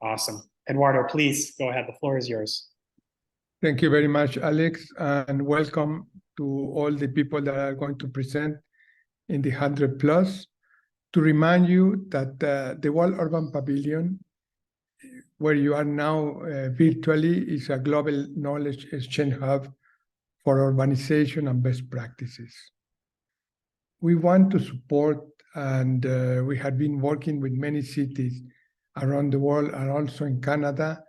Awesome. Eduardo, please go ahead. The floor is yours. Thank you very much, Alex, and welcome to all the people that are going to present in the 100 Plus. To remind you that the World Urban Pavilion, where you are now virtually, is a global knowledge exchange hub for urbanization and best practices. We want to support, and we have been working with many cities around the world and also in Canada,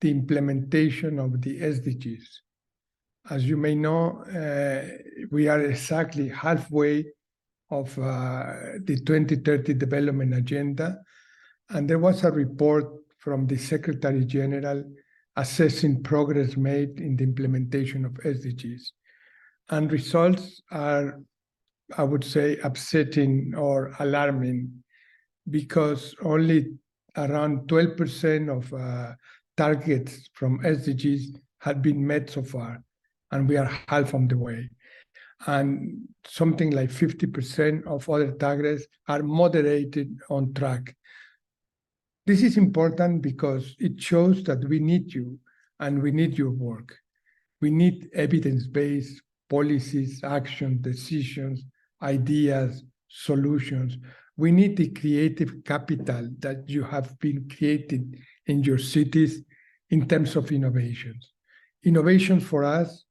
the implementation of the SDGs. As you may know, we are exactly halfway of the 2030 Development Agenda, and there was a report from the Secretary General assessing progress made in the implementation of SDGs. And results are, I would say, upsetting or alarming, because only around 12% of targets from SDGs had been met so far, and we are half on the way. And something like 50% of other targets are moderated on track. This is important because it shows that we need you and we need your work. We need evidence-based policies, action, decisions, ideas, solutions. We need the creative capital that you have been creating in your cities in terms of innovations. Innovations for us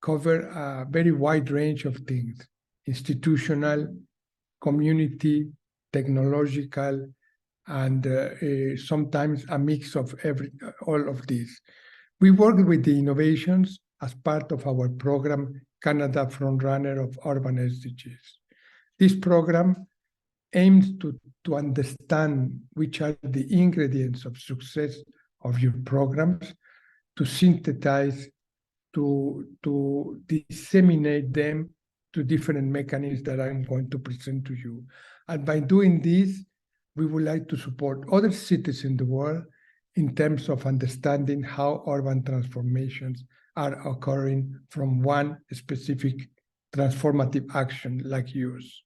cover a very wide range of things: institutional, community, technological, and sometimes a mix of all of these. We work with the innovations as part of our program, Canada Frontrunner of Urban SDGs. This program aims to understand which are the ingredients of success of your programs, to synthesize, to disseminate them to different mechanisms that I'm going to present to you. And by doing this, we would like to support other cities in the world in terms of understanding how urban transformations are occurring from one specific transformative action like yours.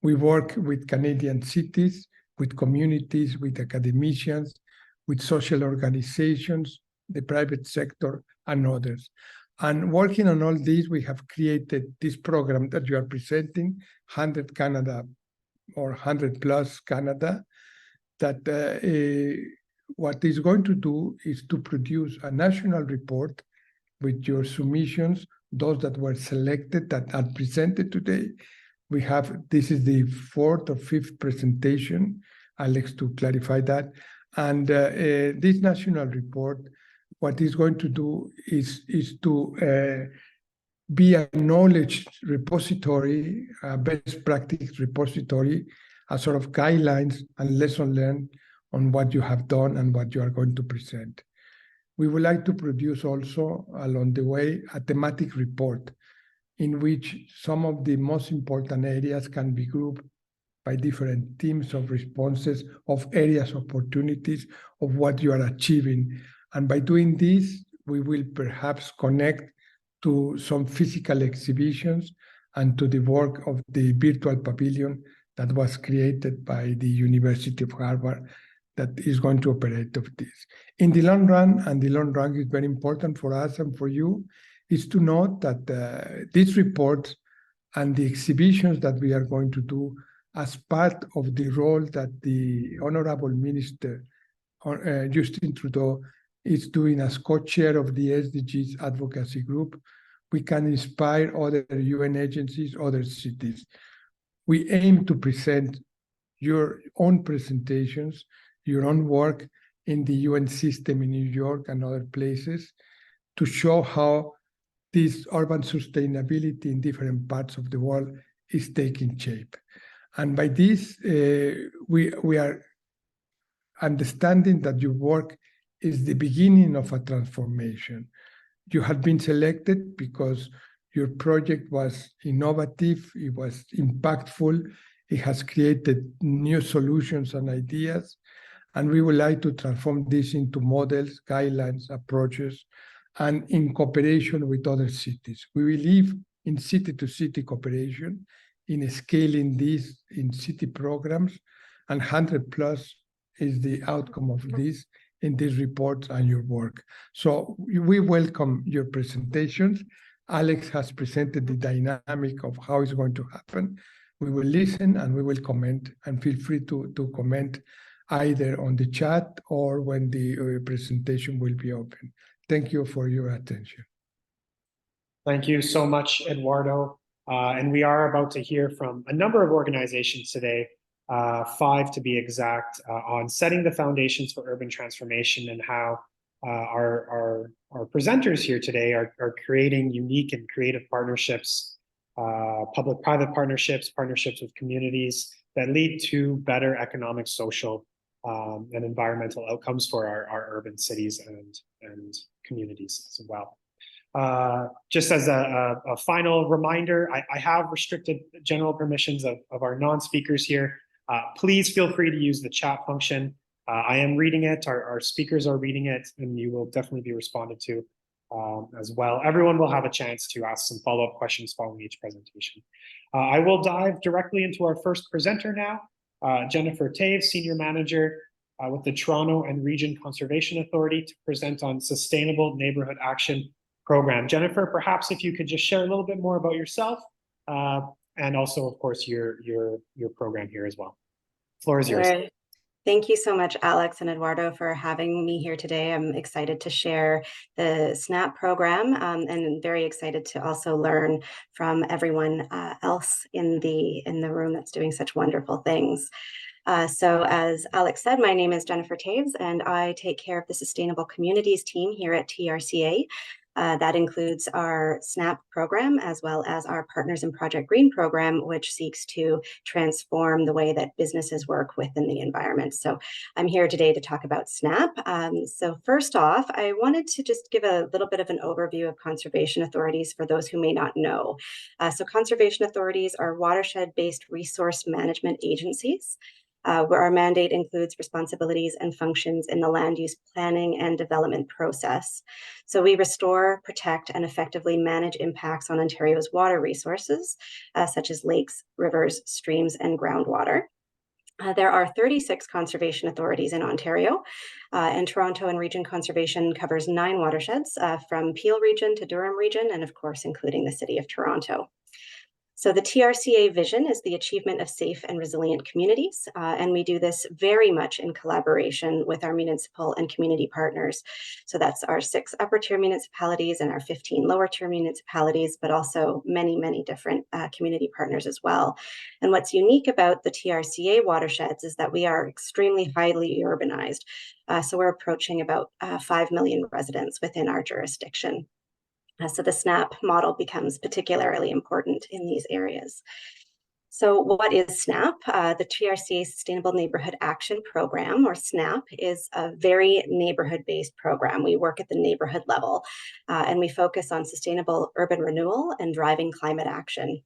We work with Canadian cities, with communities, with academicians, with social organizations, the private sector, and others. And working on all these, we have created this program that you are presenting, 100 Canada or 100 Plus Canada, that what is going to do is to produce a national report with your submissions, those that were selected, that are presented today. We have, this is the 4th or 5th presentation, Alex, to clarify that. And this national report, what it's going to do is to be a knowledge repository, a best practice repository, a sort of guidelines and lesson learned on what you have done and what you are going to present. We would like to produce also, along the way, a thematic report in which some of the most important areas can be grouped by different teams of responses, of areas of opportunities, of what you are achieving. And by doing this, we will perhaps connect to some physical exhibitions and to the work of the virtual pavilion that was created by the University of Harvard that is going to operate of this. In the long run, and the long run is very important for us and for you, is to note that these reports and the exhibitions that we are going to do as part of the role that the Honorable Minister, Justin Trudeau, is doing as co-chair of the SDGs advocacy group, we can inspire other UN agencies, other cities. We aim to present your own presentations, your own work in the UN system in New York and other places to show how this urban sustainability in different parts of the world is taking shape. And by this, we are understanding that your work is the beginning of a transformation. You have been selected because your project was innovative, it was impactful, it has created new solutions and ideas, and we would like to transform this into models, guidelines, approaches, and in cooperation with other cities. We believe in city-to-city cooperation, in scaling this in city programs, and 100 Plus is the outcome of this in these reports and your work. So we welcome your presentations. Alex has presented the dynamic of how it's going to happen. We will listen and we will comment, and feel free to comment either on the chat or when the presentation will be open. Thank you for your attention. Thank you so much, Eduardo. And we are about to hear from a number of organizations today, 5 to be exact, on setting the foundations for urban transformation and how our presenters here today are creating unique and creative partnerships, public-private partnerships, partnerships with communities that lead to better economic, social, and environmental outcomes for our urban cities and communities as well. Just as a final reminder, I have restricted general permissions of our non-speakers here. Please feel free to use the chat function. I am reading it, our speakers are reading it, and you will definitely be responded to as well. Everyone will have a chance to ask some follow-up questions following each presentation. I will dive directly into our first presenter now, Jennifer Taves, Senior Manager with the Toronto and Region Conservation Authority, to present on Sustainable Neighborhood Action Program. Jennifer, perhaps if you could just share a little bit more about yourself and also, of course, your program here as well. Floor is yours. Right. Thank you so much, Alex and Eduardo, for having me here today. I'm excited to share the SNAP program and very excited to also learn from everyone else in the room that's doing such wonderful things. So as Alex said, my name is Jennifer Taves, and I take care of the Sustainable Communities team here at TRCA. That includes our SNAP program, as well as our Partners in Project Green program, which seeks to transform the way that businesses work within the environment. So I'm here today to talk about SNAP. So first off, I wanted to just give a little bit of an overview of conservation authorities for those who may not know. So conservation authorities are watershed-based resource management agencies, where our mandate includes responsibilities and functions in the land use planning and development process. So we restore, protect, and effectively manage impacts on Ontario's water resources, such as lakes, rivers, streams, and groundwater. There are 36 conservation authorities in Ontario, and Toronto and Region Conservation covers 9 watersheds, from Peel Region to Durham Region, and of course, including the City of Toronto. So the TRCA vision is the achievement of safe and resilient communities, and we do this very much in collaboration with our municipal and community partners. So that's our 6 upper tier municipalities and our 15 lower tier municipalities, but also many, many different community partners as well. And what's unique about the TRCA watersheds is that we are extremely highly urbanized. So we're approaching about 5 million residents within our jurisdiction. So the SNAP model becomes particularly important in these areas. So what is SNAP? The TRCA Sustainable Neighborhood Action Program, or SNAP, is a very neighborhood-based program. We work at the neighborhood level, and we focus on sustainable urban renewal and driving climate action.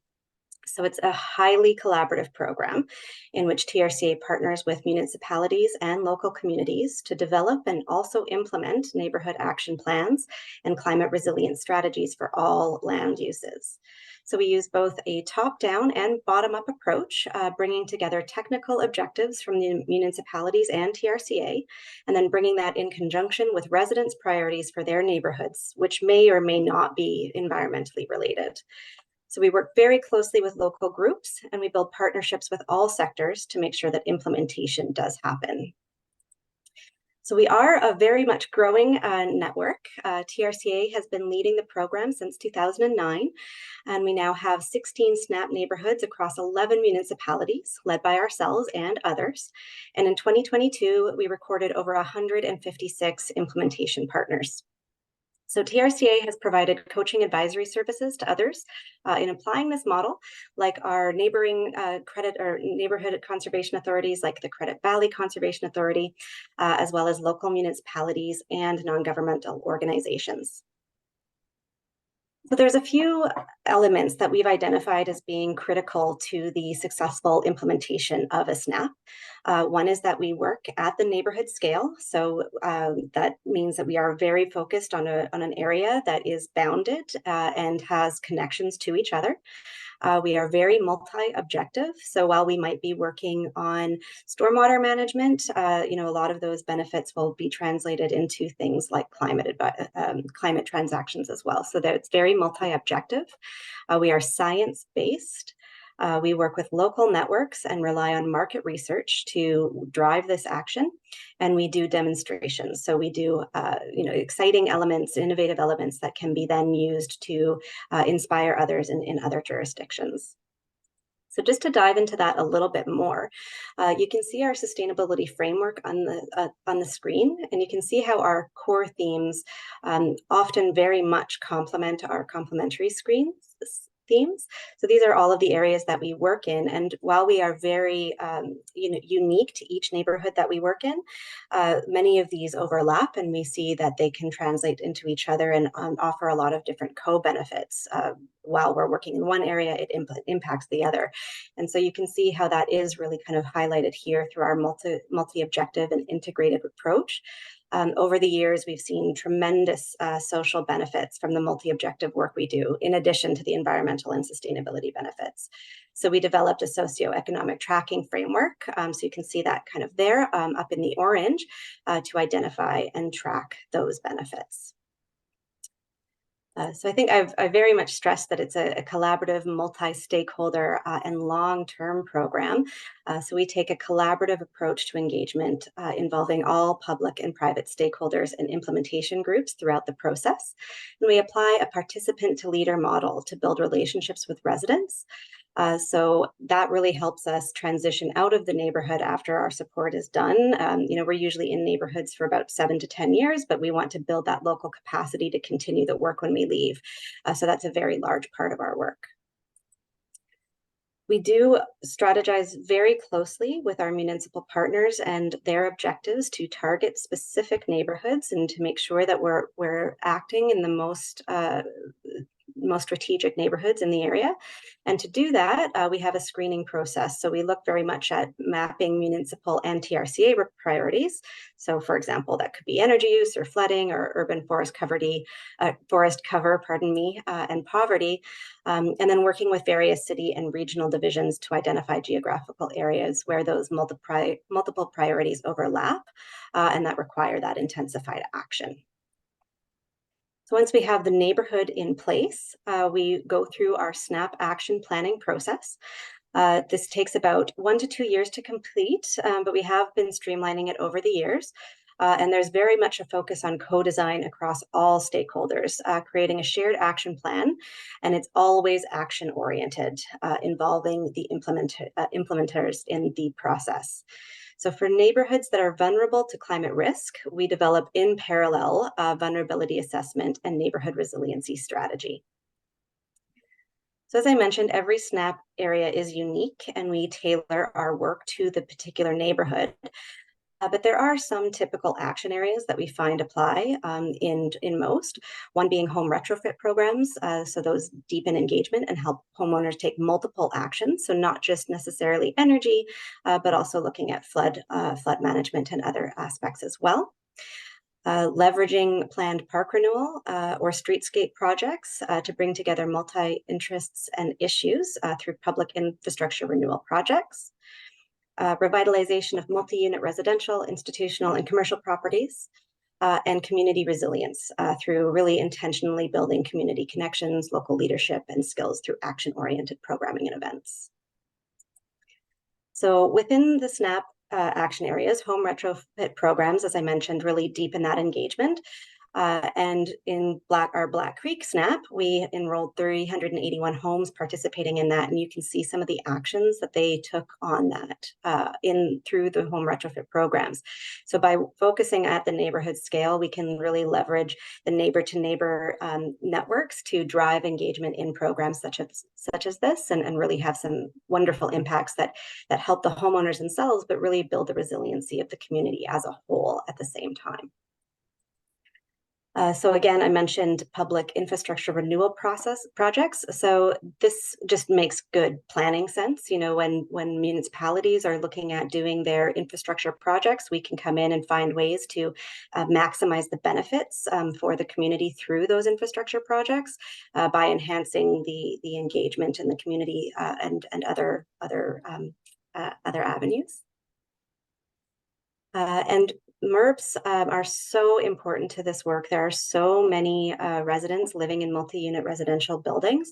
So it's a highly collaborative program in which TRCA partners with municipalities and local communities to develop and also implement neighborhood action plans and climate resilient strategies for all land uses. So we use both a top-down and bottom-up approach, bringing together technical objectives from the municipalities and TRCA, and then bringing that in conjunction with residents' priorities for their neighborhoods, which may or may not be environmentally related. So we work very closely with local groups, and we build partnerships with all sectors to make sure that implementation does happen. So we are a very much growing network. TRCA has been leading the program since 2009, and we now have 16 SNAP neighborhoods across 11 municipalities, led by ourselves and others. And in 2022, we recorded over 156 implementation partners. So TRCA has provided coaching advisory services to others in applying this model, like our neighboring neighborhood conservation authorities, like the Credit Valley Conservation Authority, as well as local municipalities and non-governmental organizations. So there's a few elements that we've identified as being critical to the successful implementation of a SNAP. One is that we work at the neighborhood scale. So that means that we are very focused on an area that is bounded and has connections to each other. We are very multi-objective. So while we might be working on stormwater management, a lot of those benefits will be translated into things like climate transactions as well. So that it's very multi-objective. We are science-based. We work with local networks and rely on market research to drive this action. And we do demonstrations. So we do, exciting elements, innovative elements that can be then used to inspire others in other jurisdictions. So just to dive into that a little bit more, you can see our sustainability framework on the screen, and you can see how our core themes often very much complement our complementary themes. So these are all of the areas that we work in, and while we are very unique to each neighborhood that we work in, many of these overlap, and we see that they can translate into each other and offer a lot of different co-benefits. While we're working in one area, it impacts the other. And so you can see how that is really kind of highlighted here through our multi-objective and integrative approach. Over the years, we've seen tremendous social benefits from the multi-objective work we do, in addition to the environmental and sustainability benefits. So we developed a socioeconomic tracking framework. So you can see that kind of there up in the orange to identify and track those benefits. So I think I've very much stressed that it's a collaborative, multi-stakeholder and long-term program. So we take a collaborative approach to engagement involving all public and private stakeholders and implementation groups throughout the process. And we apply a participant to leader model to build relationships with residents. So that really helps us transition out of the neighborhood after our support is done. We're usually in neighborhoods for about 7 to 10 years, but we want to build that local capacity to continue the work when we leave. So that's a very large part of our work. We do strategize very closely with our municipal partners and their objectives to target specific neighborhoods and to make sure that we're acting in the most strategic neighborhoods in the area. And to do that, we have a screening process. So we look very much at mapping municipal and TRCA priorities. So for example, that could be energy use or flooding or urban forest cover, and poverty. And then working with various city and regional divisions to identify geographical areas where those multiple priorities overlap and that require that intensified action. So once we have the neighborhood in place, we go through our SNAP action planning process. This takes about 1 to 2 years to complete, but we have been streamlining it over the years. And there's very much a focus on co-design across all stakeholders, creating a shared action plan, and it's always action-oriented, involving the implementers in the process. So for neighborhoods that are vulnerable to climate risk, we develop in parallel vulnerability assessment and neighborhood resiliency strategy. So as I mentioned, every SNAP area is unique and we tailor our work to the particular neighborhood. But there are some typical action areas that we find apply in most, one being home retrofit programs. So those deepen engagement and help homeowners take multiple actions. So not just necessarily energy, but also looking at flood management and other aspects as well. Leveraging planned park renewal or streetscape projects to bring together multi-interests and issues through public infrastructure renewal projects. Revitalization of multi-unit residential, institutional, and commercial properties, and community resilience through really intentionally building community connections, local leadership, and skills through action-oriented programming and events. So within the SNAP action areas, home retrofit programs, as I mentioned, really deepen that engagement. And in our Black Creek SNAP, we enrolled 381 homes participating in that, and you can see some of the actions that they took on that through the home retrofit programs. So by focusing at the neighborhood scale, we can really leverage the neighbor-to-neighbor networks to drive engagement in programs such as this, and really have some wonderful impacts that help the homeowners themselves, but really build the resiliency of the community as a whole at the same time. So again, I mentioned public infrastructure renewal projects. So this just makes good planning sense. You know, when municipalities are looking at doing their infrastructure projects, we can come in and find ways to maximize the benefits for the community through those infrastructure projects by enhancing the engagement in the community and other avenues. And MURPs are so important to this work. There are so many residents living in multi-unit residential buildings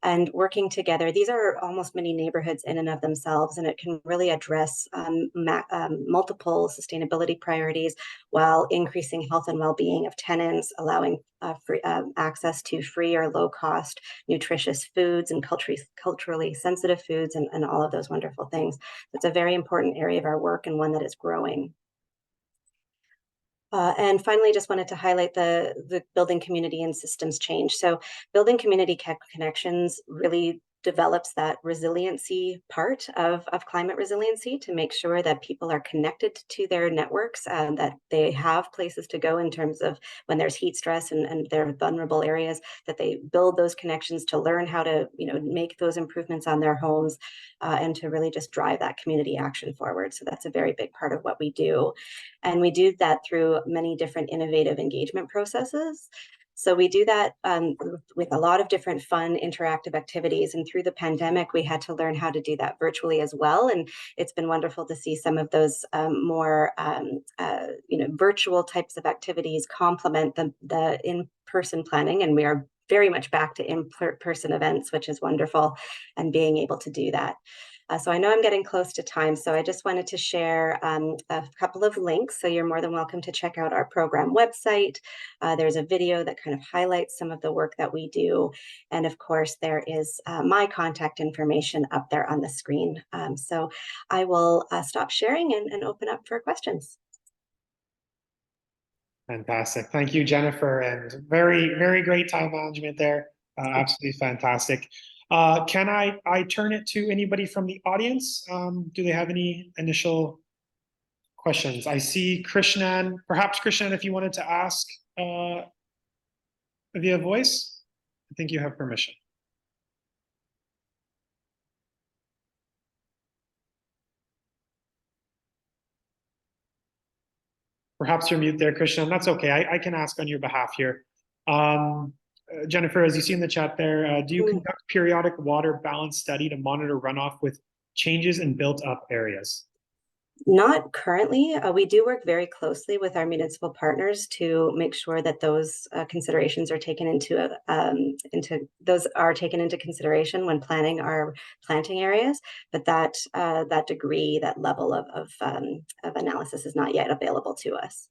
and working together. These are almost mini neighborhoods in and of themselves, and it can really address multiple sustainability priorities while increasing health and well-being of tenants, allowing free, access to free or low-cost nutritious foods and culturally sensitive foods and all of those wonderful things. It's a very important area of our work and one that is growing. And finally, just wanted to highlight the building community and systems change. So building community connections really develops that resiliency part of climate resiliency to make sure that people are connected to their networks, that they have places to go in terms of when there's heat stress and their vulnerable areas, that they build those connections to learn how to, you know, make those improvements on their homes and to really just drive that community action forward. So that's a very big part of what we do. And we do that through many different innovative engagement processes. So we do that with a lot of different fun interactive activities. And through the pandemic, we had to learn how to do that virtually as well. And it's been wonderful to see some of those more virtual types of activities complement the in-person planning. And we are very much back to in-person events, which is wonderful, and being able to do that. So I know I'm getting close to time, so I just wanted to share a couple of links. So you're more than welcome to check out our program website. There's a video that kind of highlights some of the work that we do. And of course, there is my contact information up there on the screen. So I will stop sharing and open up for questions. Fantastic. Thank you, Jennifer, and very, very great time management there. Absolutely fantastic. Can I turn it to anybody from the audience? Do they have any initial questions? I see Krishnan. Perhaps Krishnan, if you wanted to ask via voice, I think you have permission. Perhaps you're mute there, Krishnan. That's okay. I can ask on your behalf here. Jennifer, as you see in the chat there, do you conduct periodic water balance study to monitor runoff with changes in built-up areas? Not currently. We do work very closely with our municipal partners to make sure that those considerations are taken into consideration when planning our planting areas. But that degree, that level of analysis is not yet available to us.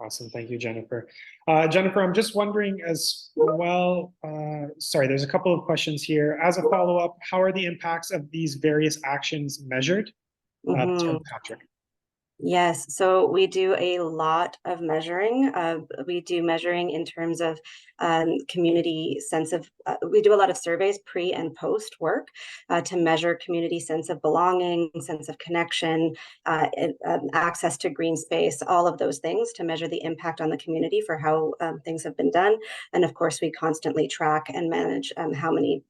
Awesome. Thank you, Jennifer. Jennifer, I'm just wondering as well, sorry, there's a couple of questions here. As a follow-up, how are the impacts of these various actions measured? Patrick. Yes, so we do a lot of measuring. We do measuring in terms of community sense of, we do a lot of surveys pre and post work to measure community sense of belonging, sense of connection, access to green space, all of those things to measure the impact on the community for how things have been done. And of course, we constantly track and manage how many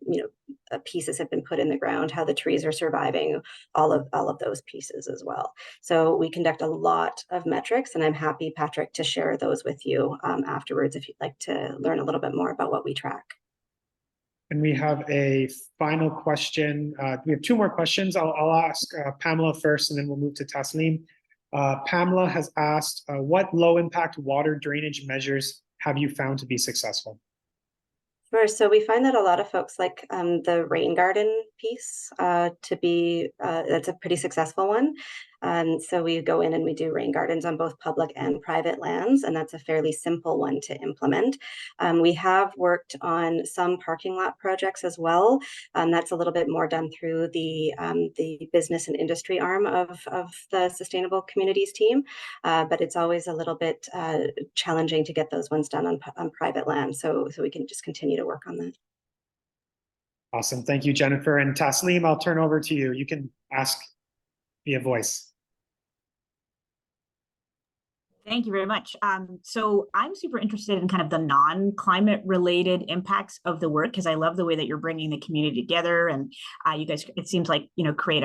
pieces have been put in the ground, how the trees are surviving, all of those pieces as well. So we conduct a lot of metrics, and I'm happy, Patrick, to share those with you afterwards if you'd like to learn a little bit more about what we track. And we have a final question. We have two more questions. I'll ask Pamela first, and then we'll move to Taslim. Pamela has asked, what low-impact water drainage measures have you found to be successful? Sure. So we find that a lot of folks like the rain garden piece to be, that's a pretty successful one. So we go in and we do rain gardens on both public and private lands, and that's a fairly simple one to implement. We have worked on some parking lot projects as well. That's a little bit more done through the business and industry arm of the Sustainable Communities team, but it's always a little bit challenging to get those ones done on private land. So we can just continue to work on that. Awesome. Thank you, Jennifer. And Taslim, I'll turn over to you. You can ask via voice. Thank you very much. So I'm super interested in kind of the non-climate related impacts of the work, because I love the way that you're bringing the community together, and you guys, it seems like, create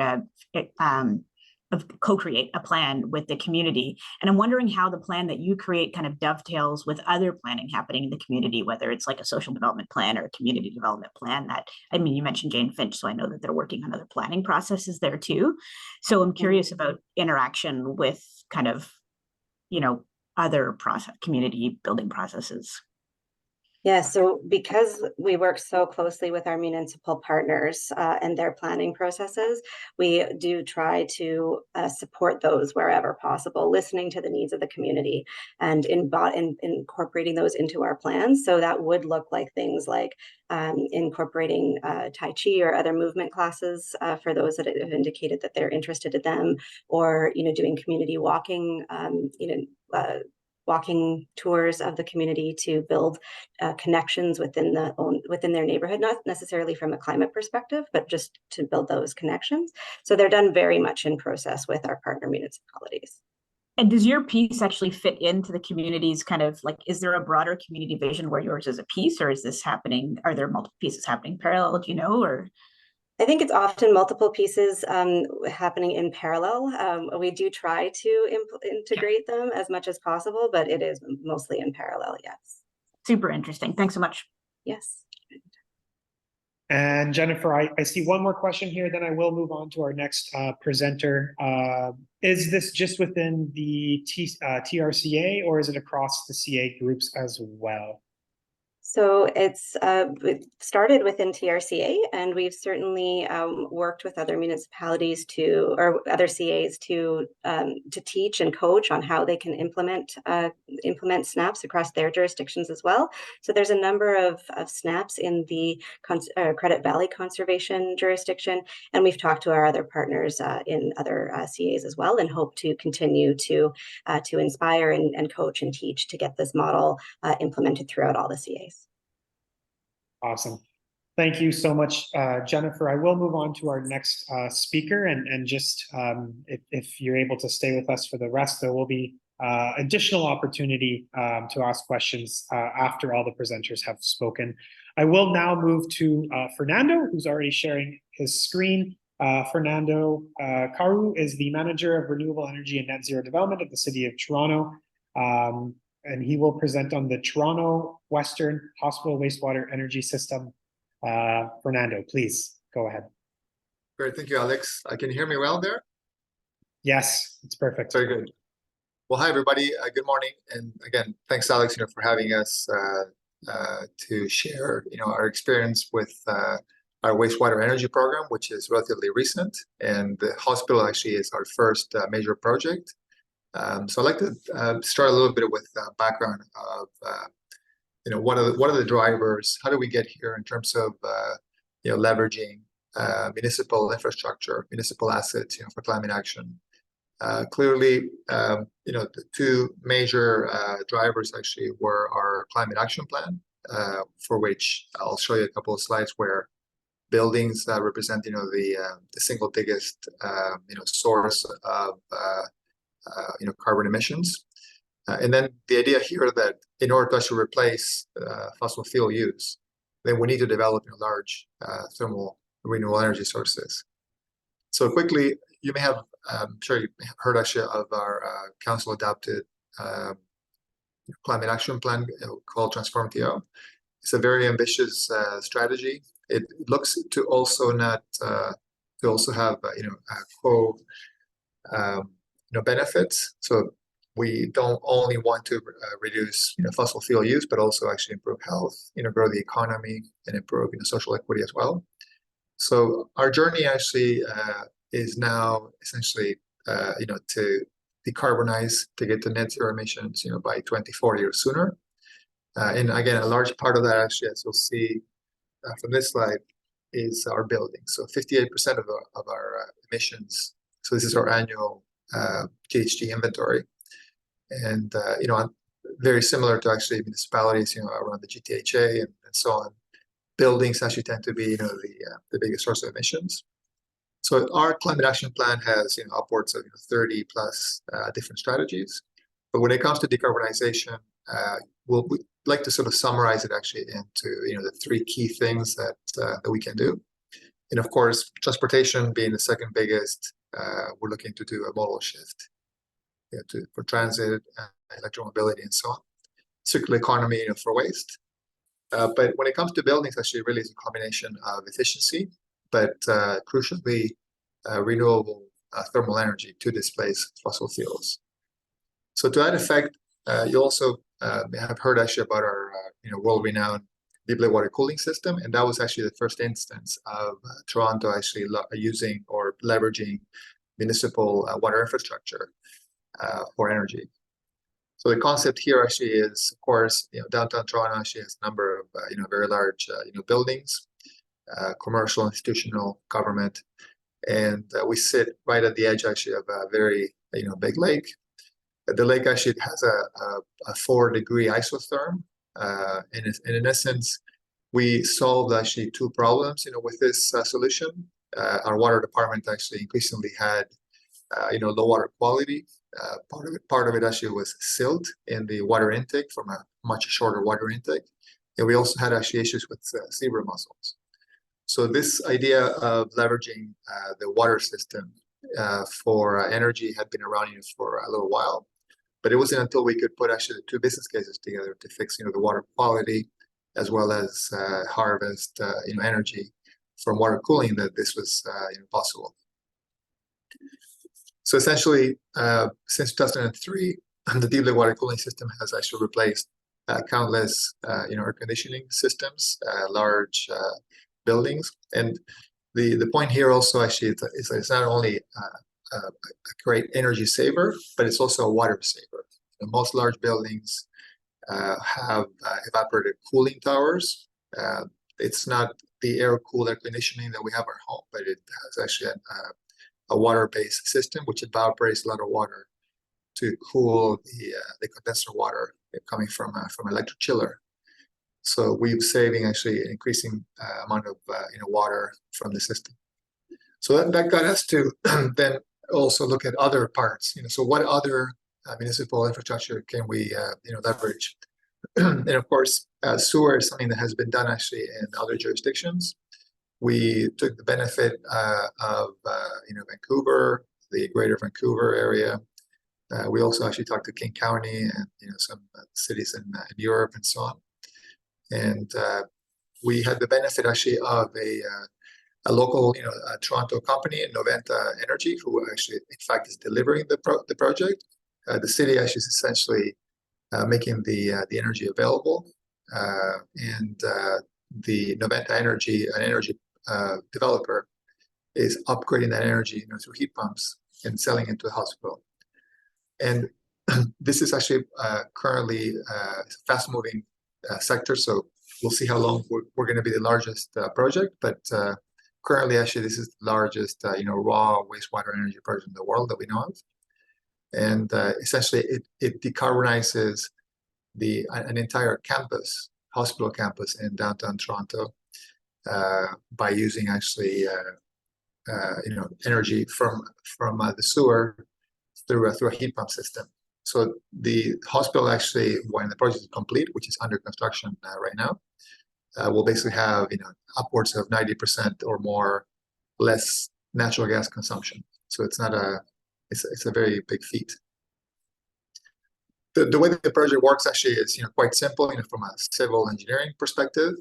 co-create a plan with the community. And I'm wondering how the plan that you create kind of dovetails with other planning happening in the community, whether it's like a social development plan or a community development plan. That, I mean, you mentioned Jane Finch, so I know that they're working on other planning processes there too. So I'm curious about interaction with kind of, other community building processes. Yeah, so because we work so closely with our municipal partners and their planning processes, we do try to support those wherever possible, listening to the needs of the community and incorporating those into our plans. So that would look like things like incorporating Tai Chi or other movement classes for those that have indicated that they're interested in them, or doing community walking, walking tours of the community to build connections within their neighborhood, not necessarily from a climate perspective, but just to build those connections. So they're done very much in process with our partner municipalities. And does your piece actually fit into the community's kind of like, is there a broader community vision where yours is a piece, or is this happening? Are there multiple pieces happening parallel, or? I think it's often multiple pieces happening in parallel. We do try to integrate them as much as possible, but it is mostly in parallel, yes. Super interesting. Thanks so much. Yes. And Jennifer, I see one more question here, then I will move on to our next presenter. Is this just within the TRCA, or is it across the CA groups as well? So it started within TRCA, and we've certainly worked with other municipalities or other CAs to teach and coach on how they can implement SNAPs across their jurisdictions as well. So there's a number of SNAPs in the Credit Valley Conservation jurisdiction, and we've talked to our other partners in other CAs as well, and hope to continue to inspire and coach and teach to get this model implemented throughout all the CAs. Awesome. Thank you so much, Jennifer. I will move on to our next speaker, and just if you're able to stay with us for the rest, there will be additional opportunity to ask questions after all the presenters have spoken. I will now move to Fernando, who's already sharing his screen. Fernando Caru is the Manager of Renewable Energy and Net Zero Development at the City of Toronto. And he will present on the Toronto Western Hospital Wastewater Energy System. Fernando, please go ahead. Great, thank you, Alex. Can you hear me well there? Yes, it's perfect. Very good. Well, hi everybody. Good morning, and again, thanks, Alex, for having us to share, our experience with our wastewater energy program, which is relatively recent, and the hospital actually is our first major project. So I'd like to start a little bit with background of, what are the drivers? How do we get here in terms of, leveraging municipal infrastructure, municipal assets, for climate action? Clearly, the two major drivers actually were our climate action plan, for which I'll show you a couple of slides where buildings represent, the single biggest, source of carbon emissions. And then the idea here that in order to actually replace fossil fuel use, then we need to develop large thermal renewable energy sources. So quickly, you may have, I'm sure you heard actually of our council adopted climate action plan called transformative. It's a very ambitious strategy. It looks to also have benefits. So we don't only want to reduce fossil fuel use, but also actually improve health, grow the economy, and improve social equity as well. So our journey actually is now essentially to decarbonize, to get to net zero emissions by 2040 or sooner. And again, a large part of that actually, as you'll see from this slide, is our building. So 58% of our emissions. So this is our annual GHG inventory, and very similar to actually municipalities around the GTHA and so on. Buildings actually tend to be the biggest source of emissions. So our climate action plan has upwards of 30 plus different strategies, But when it comes to decarbonization, we'd like to sort of summarize it actually into the three key things that we can do. And of course, transportation being the second biggest, we're looking to do a modal shift for transit, electromobility, and so on. Circular economy, for waste. But when it comes to buildings, actually, really is a combination of efficiency, but crucially, renewable thermal energy to displace fossil fuels. So to that effect, you also have heard actually about our world-renowned deep lake water cooling system, and that was actually the first instance of Toronto actually using or leveraging municipal water infrastructure for energy. So the concept here actually is, of course, downtown Toronto actually has a number of very large buildings, commercial, institutional, government, and we sit right at the edge actually of a very big lake. The lake actually has a 4-degree isotherm, and in essence, we solved actually two problems with this solution. Our water department actually increasingly had low water quality. Part of it actually was silt in the water intake from a much shorter water intake. And we also had actually issues with zebra mussels. So this idea of leveraging the water system for energy had been around for a little while, but it wasn't until we could put actually the two business cases together to fix the water quality as well as harvest energy from water cooling that this was possible. So essentially, since 2003, the deep lake water cooling system has actually replaced countless air conditioning systems, large buildings. And the point here also actually is that it's not only a great energy saver, but it's also a water saver. Most large buildings have evaporative cooling towers. It's not the air-cooled air conditioning that we have at home, but it has actually a water-based system which evaporates a lot of water to cool the condenser water coming from electric chiller. So we're saving actually an increasing amount of water from the system. So that got us to then also look at other parts. So what other municipal infrastructure can we leverage? And of course, sewer is something that has been done actually in other jurisdictions. We took the benefit of Vancouver, the Greater Vancouver area. We also actually talked to King County and some cities in Europe and so on. And we had the benefit actually of a local a Toronto company, Noventa Energy, who actually in fact is delivering the project. The city actually is essentially making the energy available, and the Noventa Energy, an energy developer, is upgrading that energy through heat pumps and selling it to the hospital. And this is actually currently a fast-moving sector, so we'll see how long we're going to be the largest project. But currently, actually, this is the largest raw wastewater energy project in the world that we know of. And essentially, it decarbonizes an entire campus, hospital campus in downtown Toronto, by using actually energy from the sewer through a heat pump system. So the hospital actually, when the project is complete, which is under construction right now, will basically have upwards of 90% or more less natural gas consumption. So it's not it's a very big feat. The way that the project works actually is quite simple. From a civil engineering perspective,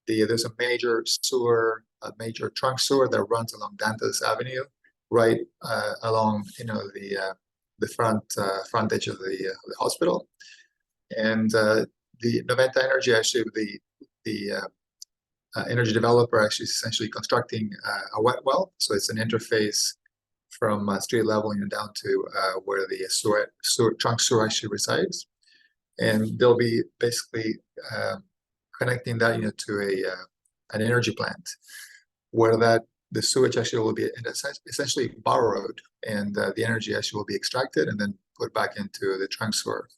there's a major sewer, a major trunk sewer that runs along Dantas Avenue, right along the front edge of the hospital. And the Noventa Energy actually, the energy developer actually is essentially constructing a wet well. So it's an interface from street level down to where the trunk sewer actually resides. And they'll be basically connecting that to an energy plant, where the sewage actually will be essentially borrowed, and the energy actually will be extracted and then put back into the trunk sewer.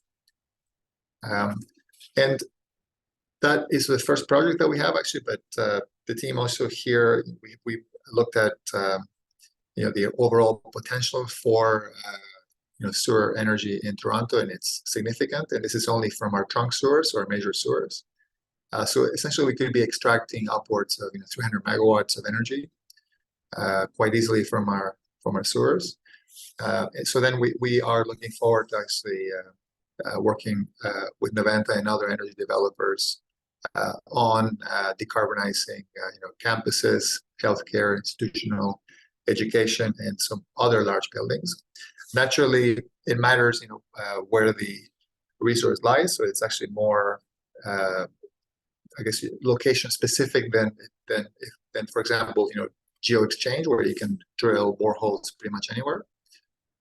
And that is the first project that we have actually, but the team also here, we looked at the overall potential for sewer energy in Toronto, and it's significant. And this is only from our trunk sewers or major sewers. So essentially, we could be extracting upwards of 300 megawatts of energy quite easily from our sewers. So then we are looking forward to actually working with Novanta and other energy developers on decarbonizing campuses, healthcare, institutional education, and some other large buildings. Naturally, it matters where the resource lies, so it's actually more I guess location specific than for example geo exchange, where you can drill boreholes pretty much anywhere.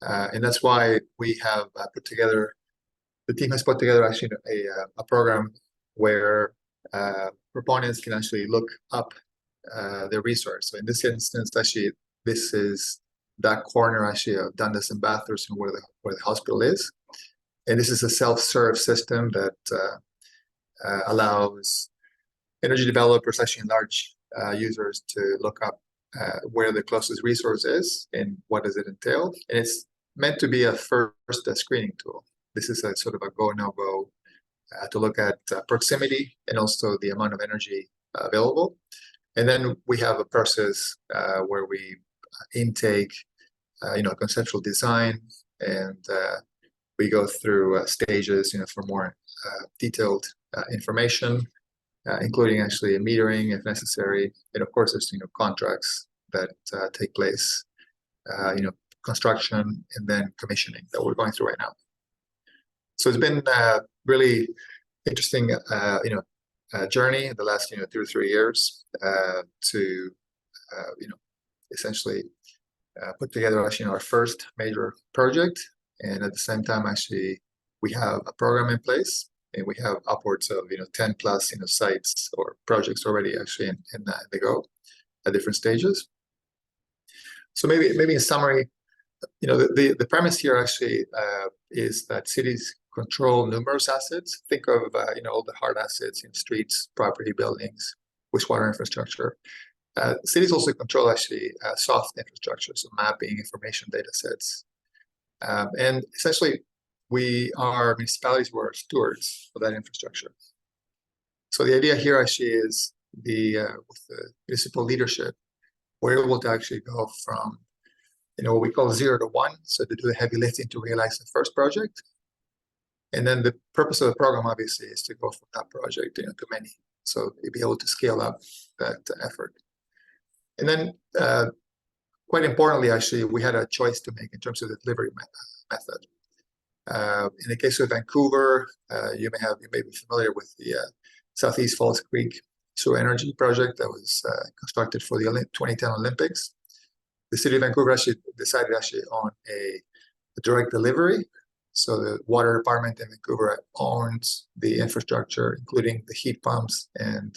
And that's why we have the team has put together actually a program where proponents can actually look up their resource. So in this instance, actually, this is that corner actually of Dundas and Bathurst, where the hospital is. And this is a self-serve system that allows energy developers, actually large users, to look up where the closest resource is and what does it entail. And it's meant to be a first screening tool. This is a sort of a go, no-go to look at proximity and also the amount of energy available. And then we have a process where we intake, conceptual design, and we go through stages, for more detailed information, including actually metering if necessary. And of course, there's contracts that take place, construction and then commissioning that we're going through right now. So it's been really interesting, journey in the last 2 to 3 years to essentially put together actually our first major project, and at the same time actually we have a program in place, and we have upwards of 10 plus sites or projects already actually in the go at different stages. So maybe in summary, the premise here actually is that cities control numerous assets. Think of all the hard assets in streets, property, buildings, wastewater infrastructure. Cities also control actually soft infrastructure, so mapping, information, data sets. And essentially, municipalities were stewards of that infrastructure. So the idea here actually is with the municipal leadership, we're able to actually go from what we call 0 to 1, so to do the heavy lifting to realize the first project. And then the purpose of the program, obviously, is to go from that project to many. So you'll be able to scale up that effort. And then, quite importantly, actually, we had a choice to make in terms of the delivery method. In the case of Vancouver, you may be familiar with the Southeast Falls Creek Sewer Energy project that was constructed for the 2010 Olympics. The city of Vancouver actually decided on a direct delivery. So the water department in Vancouver owns the infrastructure, including the heat pumps, and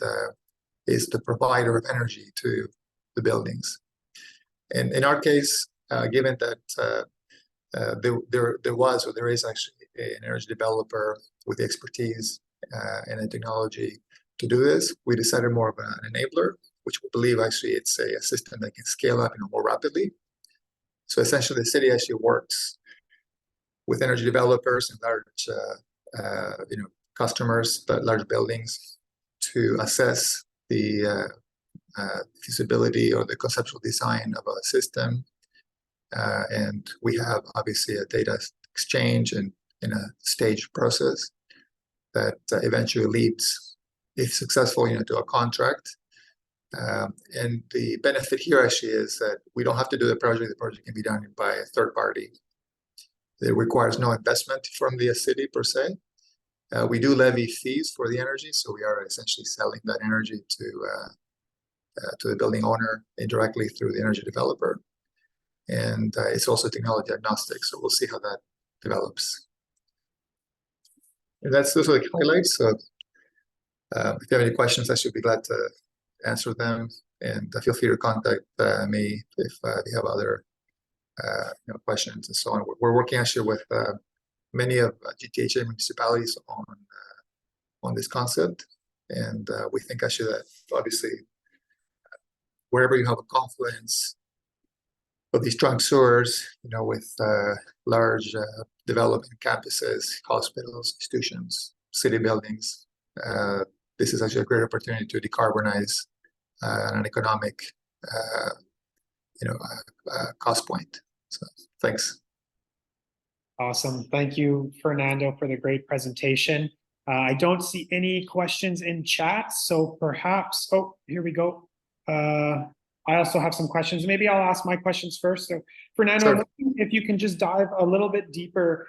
is the provider of energy to the buildings. And in our case, given that there is actually an energy developer with the expertise and the technology to do this, we decided more of an enabler, which we believe actually it's a system that can scale up more rapidly. So essentially, the city actually works with energy developers and large, customers, but large buildings, to assess the feasibility or the conceptual design of a system. And we have obviously a data exchange and in a staged process that eventually leads, if successful, to a contract. And the benefit here actually is that we don't have to do the project. The project can be done by a third party. It requires no investment from the city per se. We do levy fees for the energy, so we are essentially selling that energy to the building owner indirectly through the energy developer. And it's also technology agnostic, so we'll see how that develops. And those are the highlights. So if you have any questions, I should be glad to answer them. And feel free to contact me if you have other questions and so on. We're working actually with many of GTHA municipalities on this concept, and we think actually that obviously wherever you have a confluence of these trunk sewers, with large development campuses, hospitals, institutions, city buildings. This is actually a great opportunity to decarbonize an economic, cost point. So thanks. Awesome. Thank you, Fernando, for the great presentation. I don't see any questions in chat, so perhaps, oh, here we go. I also have some questions. Maybe I'll ask my questions first. So Fernando, Sure. I'm wondering if you can just dive a little bit deeper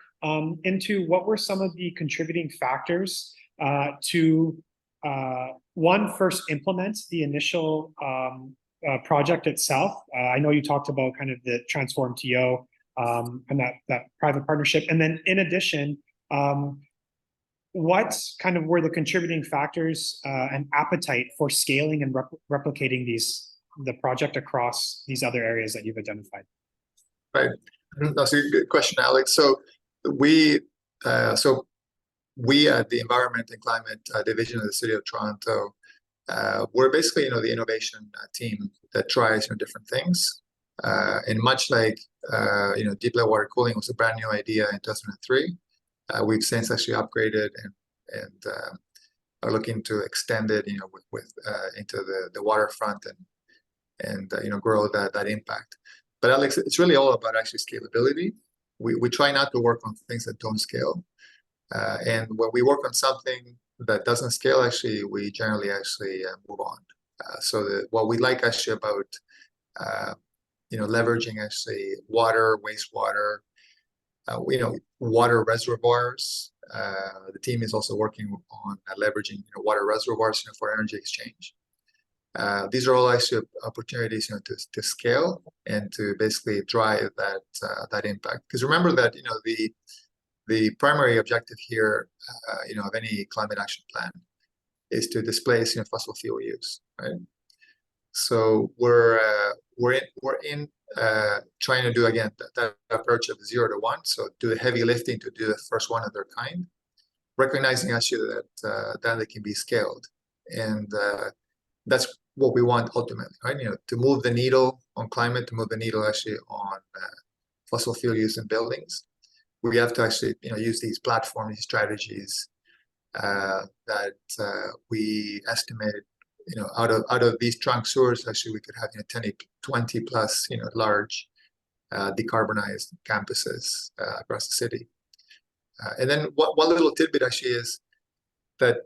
into what were some of the contributing factors to one, first implement the initial project itself. I know you talked about kind of the Transform TO and that private partnership. And then in addition, what kind of were the contributing factors and appetite for scaling and replicating the project across these other areas that you've identified? Right. That's a good question, Alex. So we at the Environment and Climate Division of the City of Toronto, we're basically, the innovation team that tries different things. And much like, deep level water cooling was a brand new idea in 2003, we've since actually upgraded and are looking to extend it, into the waterfront and grow that impact. But Alex, it's really all about actually scalability. We try not to work on things that don't scale. And when we work on something that doesn't scale, actually, we generally move on. What we like actually about leveraging actually water, wastewater, water reservoirs. The team is also working on leveraging water reservoirs for energy exchange. These are all actually opportunities to scale and to basically drive that impact. Because remember that the primary objective here of any climate action plan is to displace fossil fuel use, right? So we're in trying to do again that approach of 0 to 1. So do the heavy lifting to do the first one of their kind, recognizing actually that then they can be scaled, and that's what we want ultimately, right? To move the needle on climate, to move the needle actually on fossil fuel use in buildings. We have to actually use these platforms, these strategies that we estimate. Out of these trunk sewers, actually, we could have 20 plus large decarbonized campuses across the city. And then one little tidbit actually is that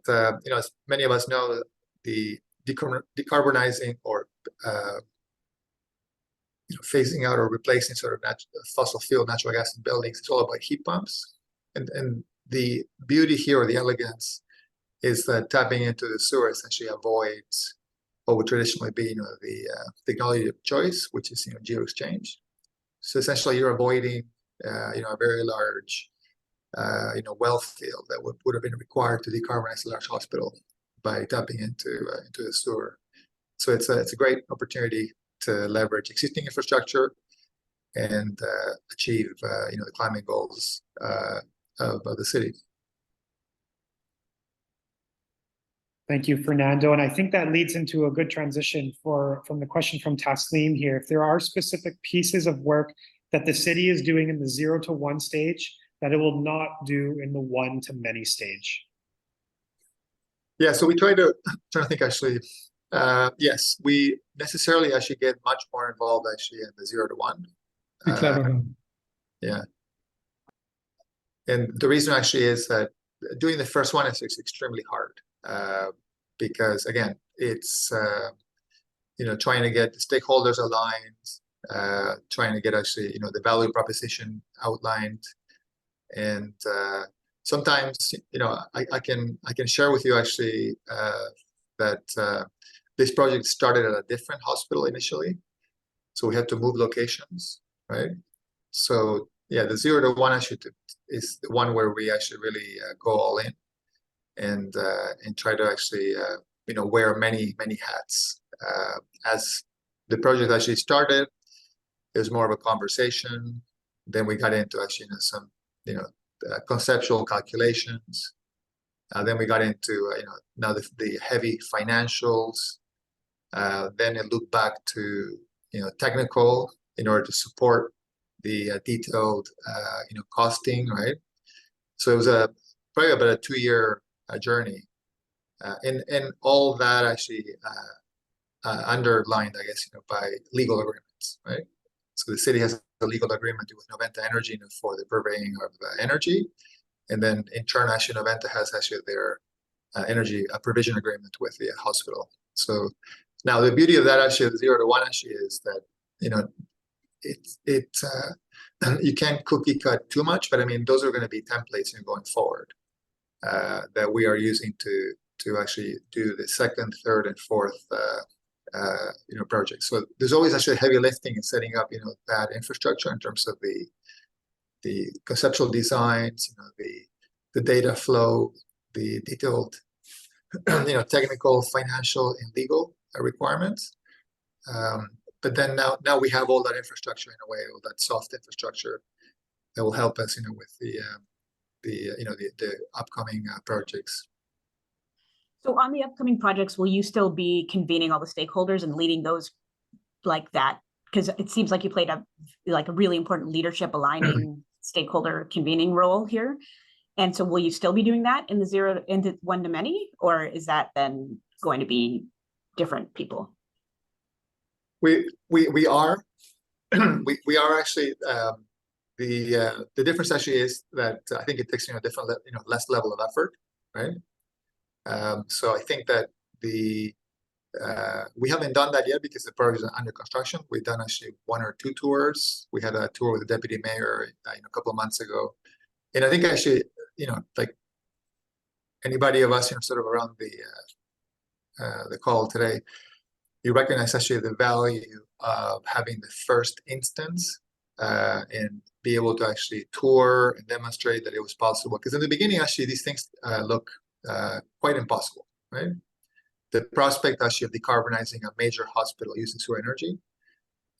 as many of us know, the decarbonizing or phasing out or replacing sort of fossil fuel, natural gas in buildings, it's all about heat pumps. And the beauty here, or the elegance, is that tapping into the sewer essentially avoids what would traditionally be the technology of choice, which is geo-exchange. So essentially you're avoiding a very large well field that would have been required to decarbonize a large hospital by tapping into the sewer. So it's a great opportunity to leverage existing infrastructure and achieve the climate goals of the city. Thank you, Fernando. And I think that leads into a good transition from the question from Taslim here. If there are specific pieces of work that the city is doing in the 0 to 1 stage that it will not do in the 1 to many stage. Yeah, so we try to think actually. Yes, we necessarily actually get much more involved actually in the 0 to 1. Yeah. And the reason actually is that doing the first one is extremely hard. Because again, it's trying to get the stakeholders aligned, trying to get actually the value proposition outlined, and sometimes I can share with you actually that this project started at a different hospital initially, so we had to move locations, right? So yeah, the 0 to 1 actually is the one where we actually really go all in. And try to actually wear many hats. As the project actually started, it was more of a conversation. Then we got into actually some conceptual calculations. Then we got into now the heavy financials. Then it looked back to technical in order to support the detailed, costing, right? So it was probably about a 2-year journey, and all that actually underlined, I guess, by legal agreements, right? So the city has a legal agreement with Noventa Energy for the purveying of energy, and then in turn, actually, Noventa has actually their energy provision agreement with the hospital. So now the beauty of that actually, the 0 to 1 actually, is that you can't cookie cut too much, but I mean those are going to be templates going forward that we are using to actually do the second, third, and fourth projects. So there's always actually heavy lifting in setting up that infrastructure in terms of the conceptual designs, the data flow, the detailed technical, financial, and legal requirements. But then now we have all that infrastructure in a way, all that soft infrastructure that will help us, with the upcoming projects. So on the upcoming projects, will you still be convening all the stakeholders and leading those like that? Because it seems like you played a really important leadership aligning stakeholder convening role here. And so will you still be doing that in the 0 into 1 to many, or is that then going to be different people? We are we are actually the difference actually is that I think it takes a different less level of effort, right? So I think that we haven't done that yet because the project is under construction. We've done actually 1 or 2 tours. We had a tour with the deputy mayor a couple of months ago, and I think actually like anybody of us sort of around the call today, you recognize actually the value of having the first instance and be able to actually tour and demonstrate that it was possible. Because in the beginning, actually, these things look quite impossible, right? The prospect actually of decarbonizing a major hospital using solar energy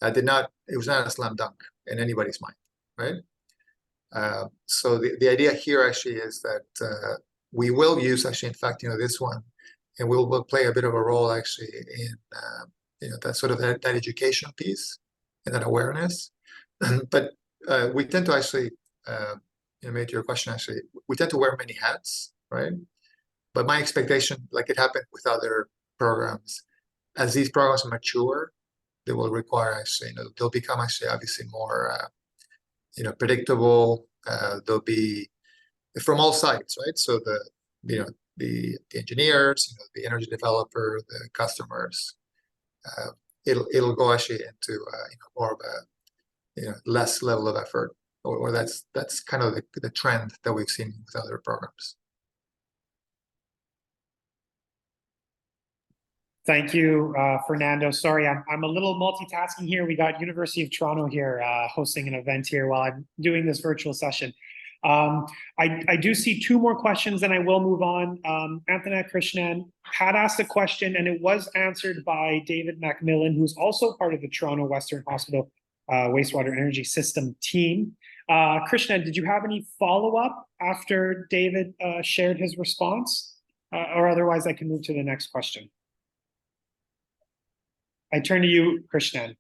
it was not a slam dunk in anybody's mind, right? So the idea here actually is that we will use actually, in fact, this one, and we'll play a bit of a role actually in that sort of that education piece and that awareness. But we tend to actually, made your question actually, we tend to wear many hats, right? But my expectation, like it happened with other programs, as these programs mature, they will require actually, they'll become actually obviously more, predictable. They'll be from all sides, right? So the engineers, the energy developer, the customers, it'll go actually into more of a less level of effort, or that's kind of the trend that we've seen with other programs. Thank you, Fernando. Sorry, I'm a little multitasking here. We got University of Toronto here hosting an event here while I'm doing this virtual session. I do see 2 more questions and I will move on. Anthony Krishnan had asked a question and it was answered by David Macmillan, who's also part of the Toronto Western Hospital Wastewater Energy System team. Krishnan, did you have any follow-up after David shared his response? Or otherwise I can move to the next question. I turn to you, Krishnan,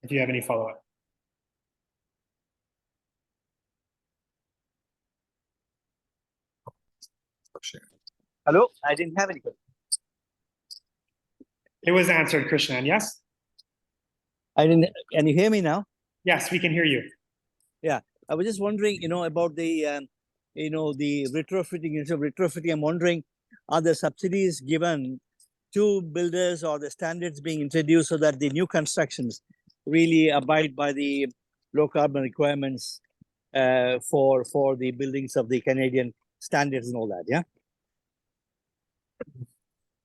if you have any follow-up. Hello, I didn't have any question. It was answered, Krishnan, yes? I didn't. Can you hear me now? Yes, we can hear you. Yeah, I was just wondering, about the, the retrofitting. Instead of retrofitting, I'm wondering, are there subsidies given to builders or the standards being introduced so that the new constructions really abide by the low carbon requirements for the buildings of the Canadian standards and all that? Yeah.